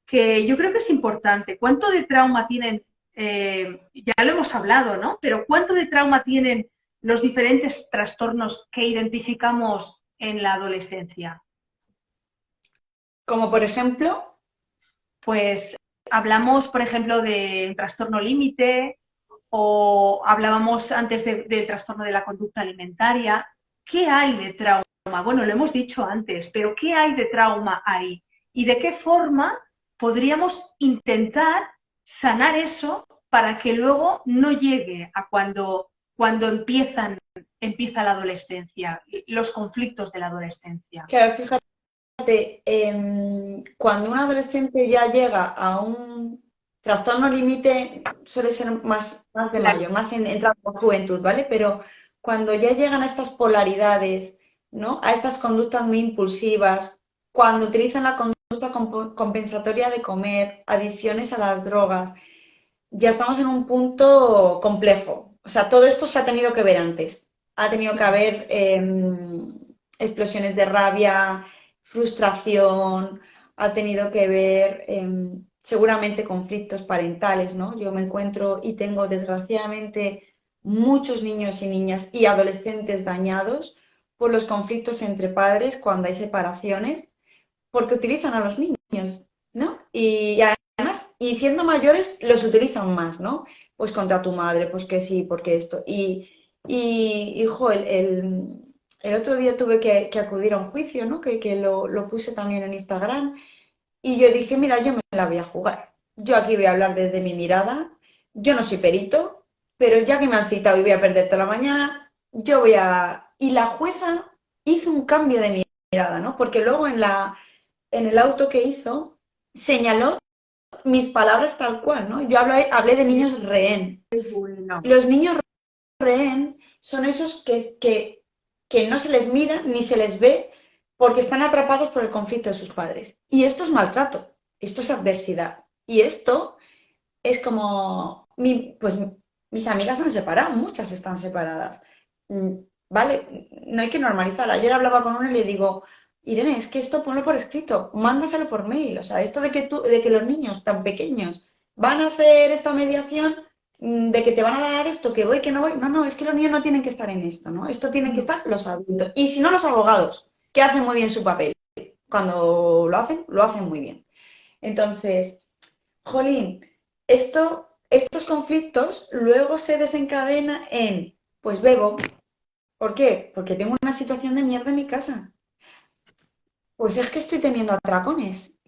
que yo creo que es importante. ¿Cuánto de trauma tienen, ya lo hemos hablado, ¿no? Pero ¿cuánto de trauma tienen los diferentes trastornos que identificamos en la adolescencia? Como por ejemplo, Pues hablamos, por ejemplo, del trastorno límite o hablábamos antes del trastorno de la conducta alimentaria. ¿Qué hay de trauma? Bueno, lo hemos dicho antes, pero ¿qué hay de trauma ahí? ¿Y de qué forma podríamos intentar sanar eso para que luego no llegue a cuando empieza la adolescencia, los conflictos de la adolescencia? claro, fíjate, cuando un adolescente ya llega a un trastorno límite, suele ser más de Claro, mayor, más entrando en la juventud, ¿vale? Pero cuando ya llegan a estas polaridades, ¿no? A estas conductas muy impulsivas, cuando utilizan la conducta compensatoria de comer, adicciones a las drogas, ya estamos en un punto complejo. O sea, todo esto se ha tenido que ver antes. Ha tenido que haber explosiones de rabia, frustración, ha tenido que ver seguramente conflictos parentales, ¿no? Yo me encuentro y tengo desgraciadamente muchos niños y niñas y adolescentes dañados por los conflictos entre padres cuando hay separaciones, porque utilizan a los niños, ¿no? Y siendo mayores los utilizan más, ¿no? Pues contra tu madre, pues que sí, porque esto. Hijo, el otro día tuve que acudir a un juicio, ¿no? Que lo puse también en Instagram. Y yo dije, mira, yo me la voy a jugar. Yo aquí voy a hablar desde mi mirada. Yo no soy perito, pero ya que me han citado y voy a perder toda la mañana, yo voy a... Y la jueza hizo un cambio de mirada, ¿no? Porque luego en el auto que hizo, señaló mis palabras tal cual, ¿no? Yo hablé de niños rehén. bueno. Los niños rehén son esos que no se les mira ni se les ve porque están atrapados por el conflicto de sus padres. Y esto es maltrato, esto es adversidad. Y esto es como, pues mis amigas se han separado, muchas están separadas. Vale, no hay que normalizar. Ayer hablaba con una y le digo, Irene, es que esto ponlo por escrito, mándaselo por mail. O sea, esto de que los niños tan pequeños van a hacer esta mediación, de que te van a dar esto, que voy, que no voy. No, no, es que los niños no tienen que estar en esto, ¿no? Esto tienen que estar los adultos. Y si no, los abogados, que hacen muy bien su papel. Cuando lo hacen muy bien. Entonces, jolín, estos conflictos luego se desencadena en, pues bebo. ¿Por qué? Porque tengo una situación de mierda en mi casa. Pues es que estoy teniendo atracones.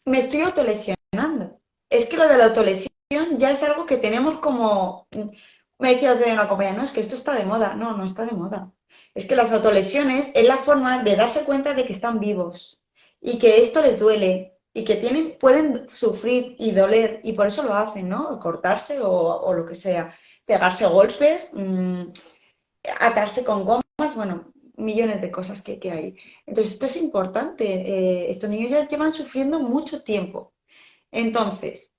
Me estoy autolesionando. Es que lo de la autolesión ya es algo que tenemos como... Me decía otro día una compañera, no, es que esto está de moda. No, no está de moda. Es que las autolesiones es la forma de darse cuenta de que están vivos y que esto les duele y que pueden sufrir y doler y por eso lo hacen, ¿no? Cortarse o lo que sea. Pegarse golpes, atarse con gomas, bueno, millones de cosas que hay. Entonces, esto es importante. Estos niños ya llevan sufriendo mucho tiempo. Entonces,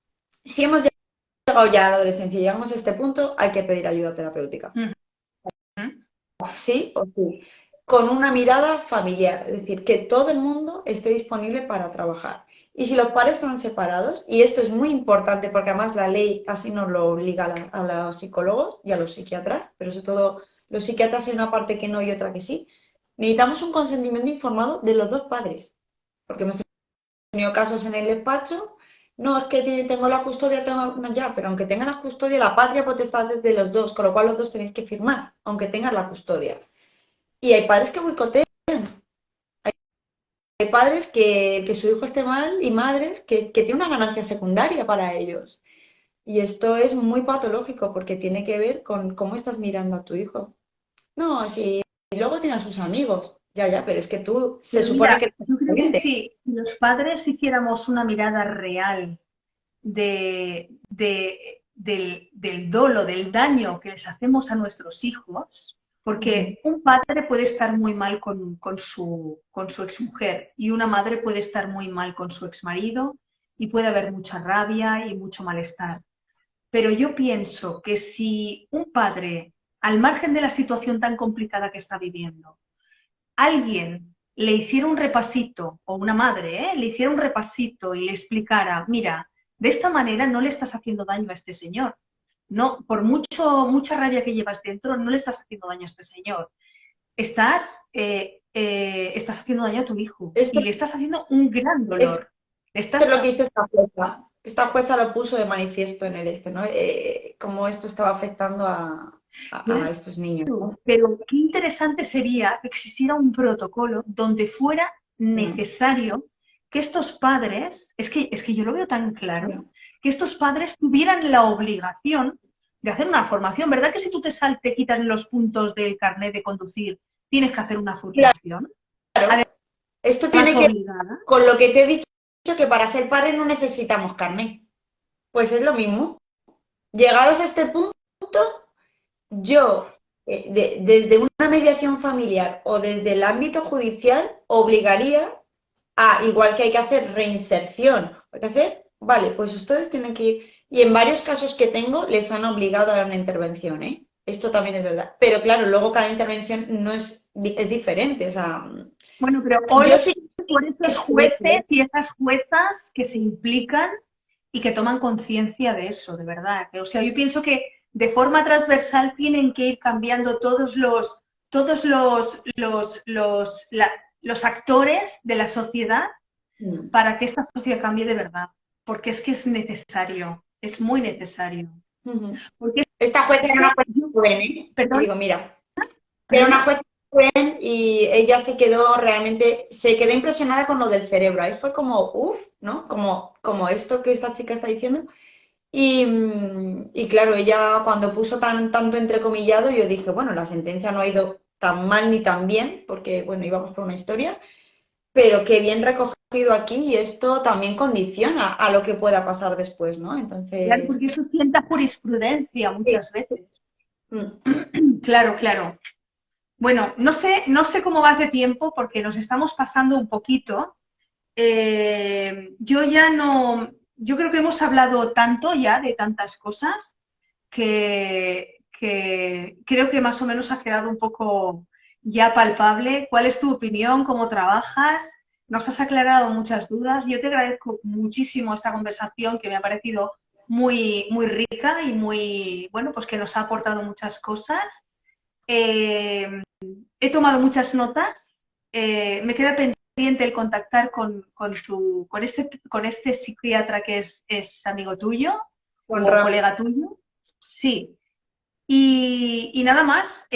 si hemos llegado ya a la adolescencia y llegamos a este punto, hay que pedir ayuda terapéutica. Sí o sí. Con una mirada familiar, es decir, que todo el mundo esté disponible para trabajar. Y si los padres están separados, y esto es muy importante porque además la ley así nos lo obliga a los psicólogos y a los psiquiatras, pero sobre todo los psiquiatras hay una parte que no y otra que sí, necesitamos un consentimiento informado de los dos padres. Porque hemos tenido casos en el despacho, no es que tengo la custodia, no, ya, pero aunque tengan la custodia, la patria potestad es de los dos, con lo cual los dos tenéis que firmar, aunque tengan la custodia. Y hay padres que boicotean, hay padres que su hijo esté mal y madres que tienen una ganancia secundaria para ellos. Y esto es muy patológico porque tiene que ver con cómo estás mirando a tu hijo. No, si y luego tiene a sus amigos, ya, ya, pero es que tú se Pero supone mira, que eres yo creo que diferente. si los padres hiciéramos una mirada real del dolo, del daño que les hacemos a nuestros hijos, porque un padre puede estar muy mal con su exmujer y una madre puede estar muy mal con su exmarido y puede haber mucha rabia y mucho malestar. Pero yo pienso que si un padre, al margen de la situación tan complicada que está viviendo, alguien le hiciera un repasito, o una madre, le hiciera un repasito y le explicara, mira, de esta manera no le estás haciendo daño a este señor. No, por mucha rabia que llevas dentro, no le estás haciendo daño a este señor. Estás haciendo daño a tu hijo Esto, y le estás haciendo un gran esto dolor. Le estás... es lo que hizo esta jueza. Esta jueza lo puso de manifiesto en el ¿no? Cómo esto estaba afectando a estos niños, ¿no? Pero qué interesante sería que existiera un protocolo donde fuera Mm. necesario que estos padres, es que yo lo veo tan claro, Sí. que estos padres tuvieran la obligación de hacer una formación. ¿Verdad que si tú te quitan los puntos del carnet de conducir, tienes que hacer una formación? Claro, esto Además tiene que ver obligada. con lo que te he dicho, que para ser padre no necesitamos carnet. Pues es lo mismo. Llegados a este punto, yo, desde una mediación familiar o desde el ámbito judicial, obligaría a, igual que hay que hacer reinserción, hay que hacer, vale, pues ustedes tienen que ir. Y en varios casos que tengo les han obligado a dar una intervención, ¿eh? Esto también es verdad. Pero claro, luego cada intervención no es diferente. O sea, Bueno, pero yo hoy sí por esos jueces y esas juezas que se implican y que toman conciencia de eso, de verdad. O sea, yo pienso que de forma transversal tienen que ir cambiando los actores de la sociedad para que esta sociedad cambie de verdad. Porque es que es necesario, es muy necesario. Porque esta jueza es era que, una jueza joven, ¿eh? Y perdón, digo, mira, era una perdona. jueza joven y ella se quedó impresionada con lo del cerebro. Ahí fue como, uff, ¿no? Como esto que esta chica está diciendo. Y claro, ella cuando puso tanto entrecomillado, yo dije, bueno, la sentencia no ha ido tan mal ni tan bien, porque, bueno, íbamos por una historia, pero qué bien recogido aquí y esto también condiciona a lo que pueda pasar después, ¿no? Claro, Entonces, porque eso sienta jurisprudencia sí. muchas veces. Mm. Claro, claro. Bueno, no sé cómo vas de tiempo porque nos estamos pasando un poquito. Yo ya no, yo creo que hemos hablado tanto ya de tantas cosas que creo que más o menos ha quedado un poco ya palpable. ¿Cuál es tu opinión? ¿Cómo trabajas? Nos has aclarado muchas dudas. Yo te agradezco muchísimo esta conversación que me ha parecido muy rica y muy, bueno, pues que nos ha aportado muchas cosas. He tomado muchas notas. Me queda pendiente el contactar con este psiquiatra que es amigo tuyo Con o Rafa. colega tuyo. Sí. Y nada más,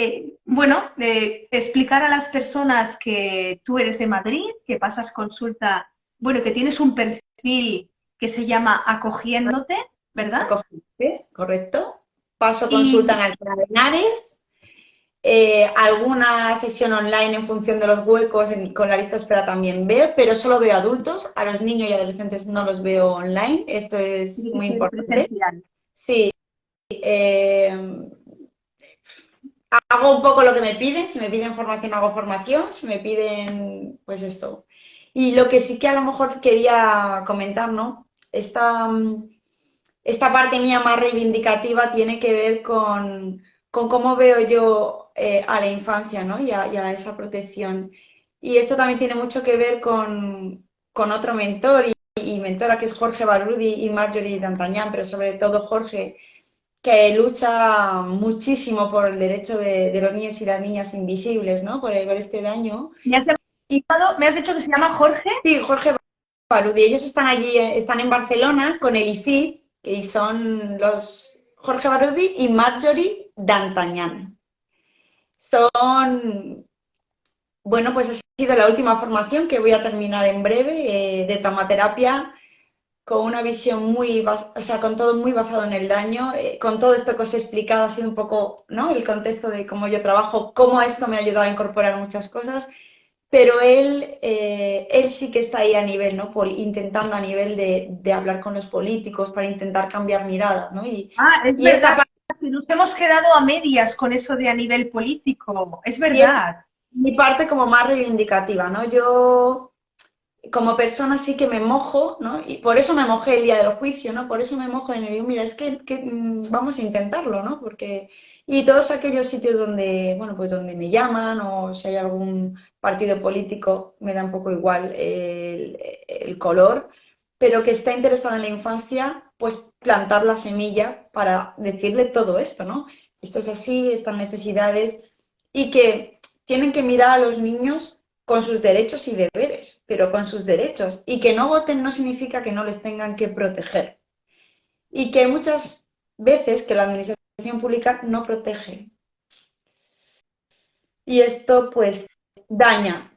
bueno, explicar a las personas que tú eres de Madrid, que pasas consulta, bueno, que tienes un perfil que se llama Acogiéndote, ¿verdad? Cogiste, correcto. Paso consulta en Y Alcalá de Henares, alguna sesión online en función de los huecos con la lista de espera también veo, pero solo veo adultos, a los niños y adolescentes no los veo online, esto es tiene muy que ser importante. presencial. Sí, hago un poco lo que me piden, si me piden formación hago formación, si me piden, pues esto. Y lo que sí que a lo mejor quería comentar, ¿no? Esta parte mía más reivindicativa tiene que ver con cómo veo yo a la infancia, ¿no? Y a esa protección. Y esto también tiene mucho que ver con otro mentor y mentora que es Jorge Barudi y Marjorie D'Antañán, pero sobre todo Jorge, que lucha muchísimo por el derecho de los niños y las niñas invisibles, ¿no? Por este daño. ¿Me has, Y me has dicho que se llama Jorge? sí, Jorge Barudi, ellos están allí, están en Barcelona con el IFID, que son los Jorge Barudi y Marjorie D'Antañán. Son, bueno, pues ha sido la última formación que voy a terminar en breve de traumaterapia con una visión o sea, con todo muy basado en el daño, con todo esto que os he explicado ha sido un poco, ¿no? El contexto de cómo yo trabajo, cómo esto me ha ayudado a incorporar muchas cosas, pero él sí que está ahí a nivel, ¿no? Intentando a nivel de hablar con los políticos para intentar cambiar miradas, ¿no? Ah, es Y esta verdad, que nos hemos quedado a medias con eso de a nivel político. Es y es verdad. mi parte como más reivindicativa, ¿no? Yo como persona sí que me mojo, ¿no? Y por eso me mojé el día del juicio, ¿no? Por eso me mojo en el digo, mira, es que vamos a intentarlo, ¿no? Porque, y todos aquellos sitios donde, bueno, pues donde me llaman o si hay algún partido político, me da un poco igual el color, pero que está interesado en la infancia, pues plantar la semilla para decirle todo esto, ¿no? Esto es así, estas necesidades, y que tienen que mirar a los niños con sus derechos y deberes, pero con sus derechos. Y que no voten no significa que no les tengan que proteger. Y que muchas veces que la administración pública no protege. Y esto pues daña.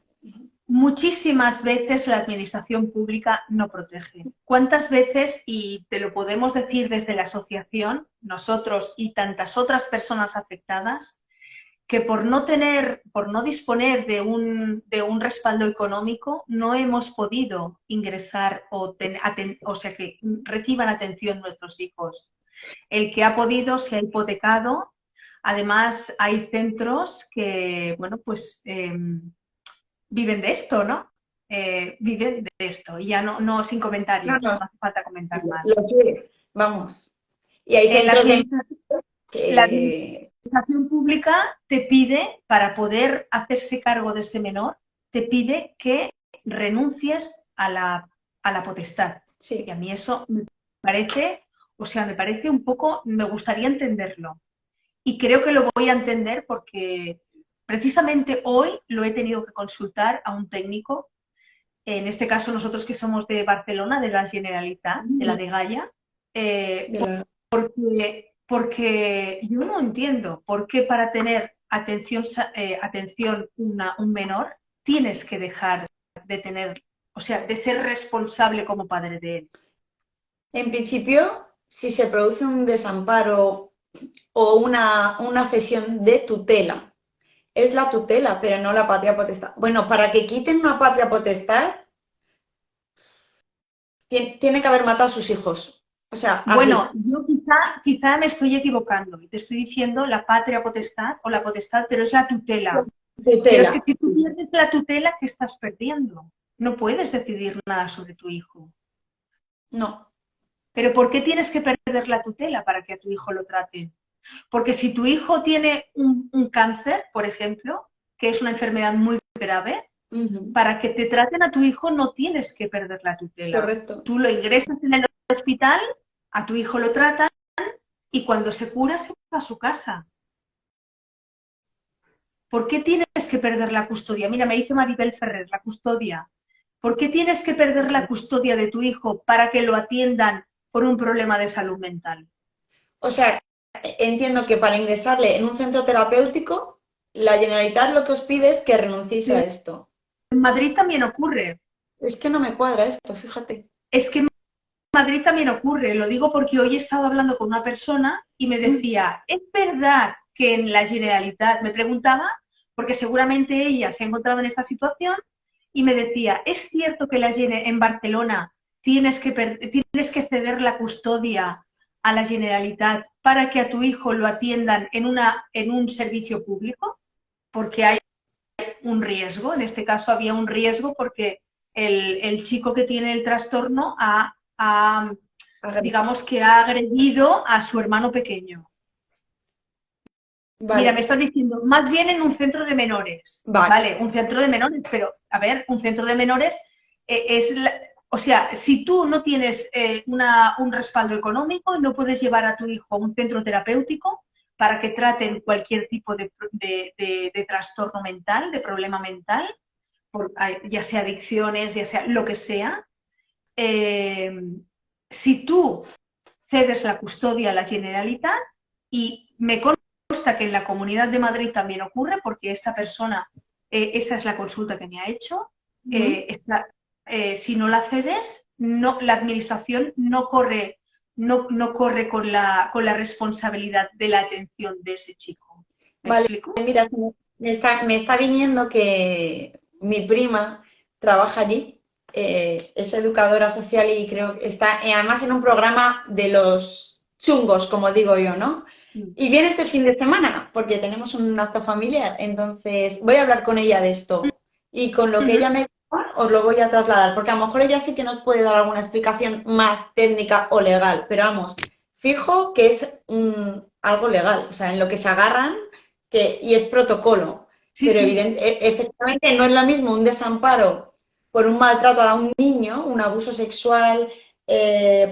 Muchísimas veces la administración pública no protege. ¿Cuántas veces, y te lo podemos decir desde la asociación, nosotros y tantas otras personas afectadas, que por no disponer de un respaldo económico, no hemos podido ingresar o sea, que reciban atención nuestros hijos? El que ha podido se ha hipotecado. Además, hay centros que, bueno, pues viven de esto, ¿no? Viven de esto. Y ya no sin No, comentarios, no, no hace falta comentar más. lo quiere. Vamos. Y hay La centros de administración, la que administración pública te pide, para poder hacerse cargo de ese menor, te pide que renuncies a la potestad. Y sí. a mí eso me parece, o sea, me parece un poco, me gustaría entenderlo. Y creo que lo voy a entender porque precisamente hoy lo he tenido que consultar a un técnico, en este caso nosotros que somos de Barcelona, de la Generalitat, de la Dgaia, eh, De la... porque yo no entiendo por qué para tener atención un menor tienes que dejar de tener, o sea, de ser responsable como padre de él. En principio, si se produce un desamparo o una cesión de tutela, es la tutela, pero no la patria potestad. Bueno, para que quiten una patria potestad, tiene que haber matado a sus hijos. O sea, Bueno, así. yo quizá me estoy equivocando y te estoy diciendo la patria potestad o la potestad, pero es la tutela. Pero es que Tutela. si tú pierdes la tutela, ¿qué estás perdiendo? No puedes decidir nada sobre tu hijo. No. Pero ¿por qué tienes que perder la tutela para que a tu hijo lo traten? Porque si tu hijo tiene un cáncer, por ejemplo, que es una enfermedad muy grave, Uh-huh. para que te traten a tu hijo no tienes que perder la tutela. Correcto. Tú lo ingresas en el hospital A tu hijo lo tratan y cuando se cura se va a su casa. ¿Por qué tienes que perder la custodia? Mira, me dice Maribel Ferrer, la custodia. ¿Por qué tienes que perder la custodia de tu hijo para que lo atiendan por un problema de salud mental? O sea, entiendo que para ingresarle en un centro terapéutico, la Generalitat lo que os pide es que renunciéis a esto. En Madrid también ocurre. Es que no me cuadra esto, fíjate. Es que en Madrid también ocurre. Lo digo porque hoy he estado hablando con una persona y me decía, ¿es verdad que en la Generalitat, me preguntaba, porque seguramente ella se ha encontrado en esta situación, y me decía, ¿es cierto que en Barcelona tienes que ceder la custodia a la Generalitat para que a tu hijo lo atiendan en un servicio público? Porque hay un riesgo, en este caso había un riesgo porque el chico que tiene el trastorno digamos que ha agredido a su hermano pequeño. Vale. Mira, me estás diciendo, más bien en un centro de menores. Vale, un centro de menores, pero a ver, un centro de menores o sea, si tú no tienes un respaldo económico, no puedes llevar a tu hijo a un centro terapéutico para que traten cualquier tipo de trastorno mental, de problema mental, ya sea adicciones, ya sea lo que sea. Si tú cedes la custodia a la Generalitat, y me consta que en la Comunidad de Madrid también ocurre, porque esta persona, esa es la consulta que me ha hecho, si no la cedes, la administración no corre con la responsabilidad de la atención de ese chico. ¿Me explico? Mira, me está viniendo que mi prima trabaja allí, es educadora social y creo que está además en un programa de los chungos, como digo yo, ¿no? Y viene este fin de semana porque tenemos un acto familiar, entonces voy a hablar con ella de esto y con lo que ella me diga os lo voy a trasladar, porque a lo mejor ella sí que nos puede dar alguna explicación más técnica o legal, pero vamos, fijo que es algo legal, o sea, en lo que se agarran y es protocolo, pero efectivamente no es lo mismo un desamparo por un maltrato a un niño, un abuso sexual,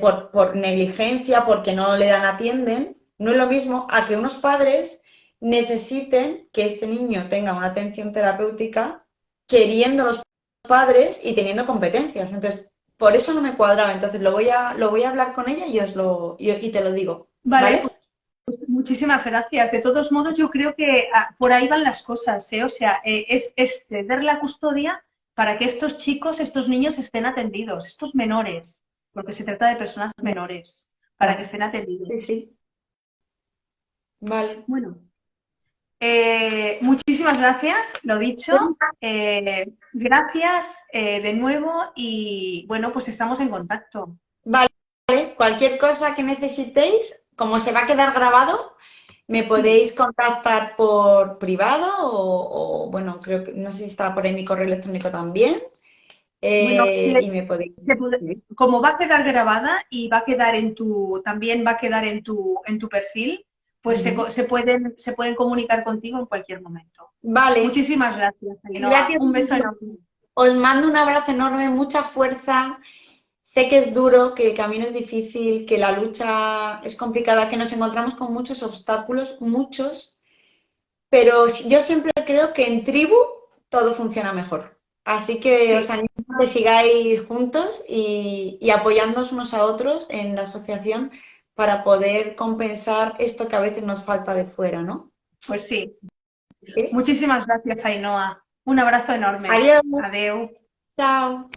por negligencia, porque no le dan atienden, no es lo mismo a que unos padres necesiten que este niño tenga una atención terapéutica queriendo los padres y teniendo competencias. Entonces, por eso no me cuadraba. Entonces, lo voy a hablar con ella y te lo digo. Vale. Pues muchísimas gracias. De todos modos, yo creo que por ahí van las cosas, ¿eh? O sea, es ceder la custodia para que estos chicos, estos niños estén atendidos, estos menores, porque se trata de personas menores, para que estén atendidos. Sí. Vale. Bueno, muchísimas gracias, lo dicho. Gracias de nuevo y bueno, pues estamos en contacto. Vale, cualquier cosa que necesitéis, como se va a quedar grabado, me podéis contactar por privado o bueno, creo que no sé si está por ahí mi correo electrónico también. Y me podéis. Como va a quedar grabada y va a quedar también va a quedar en tu perfil, pues se pueden comunicar contigo en cualquier momento. Vale. Muchísimas gracias, Ainhoa. Un beso enorme. Os mando un abrazo enorme, mucha fuerza. Sé que es duro, que el camino es difícil, que la lucha es complicada, que nos encontramos con muchos obstáculos, muchos, pero yo siempre creo que en tribu todo funciona mejor. Así que os animo a que sigáis juntos y apoyándonos unos a otros en la asociación para poder compensar esto que a veces nos falta de fuera, ¿no? Pues sí. Muchísimas gracias, Ainhoa. Un abrazo enorme. Adiós. Adeu. Chao.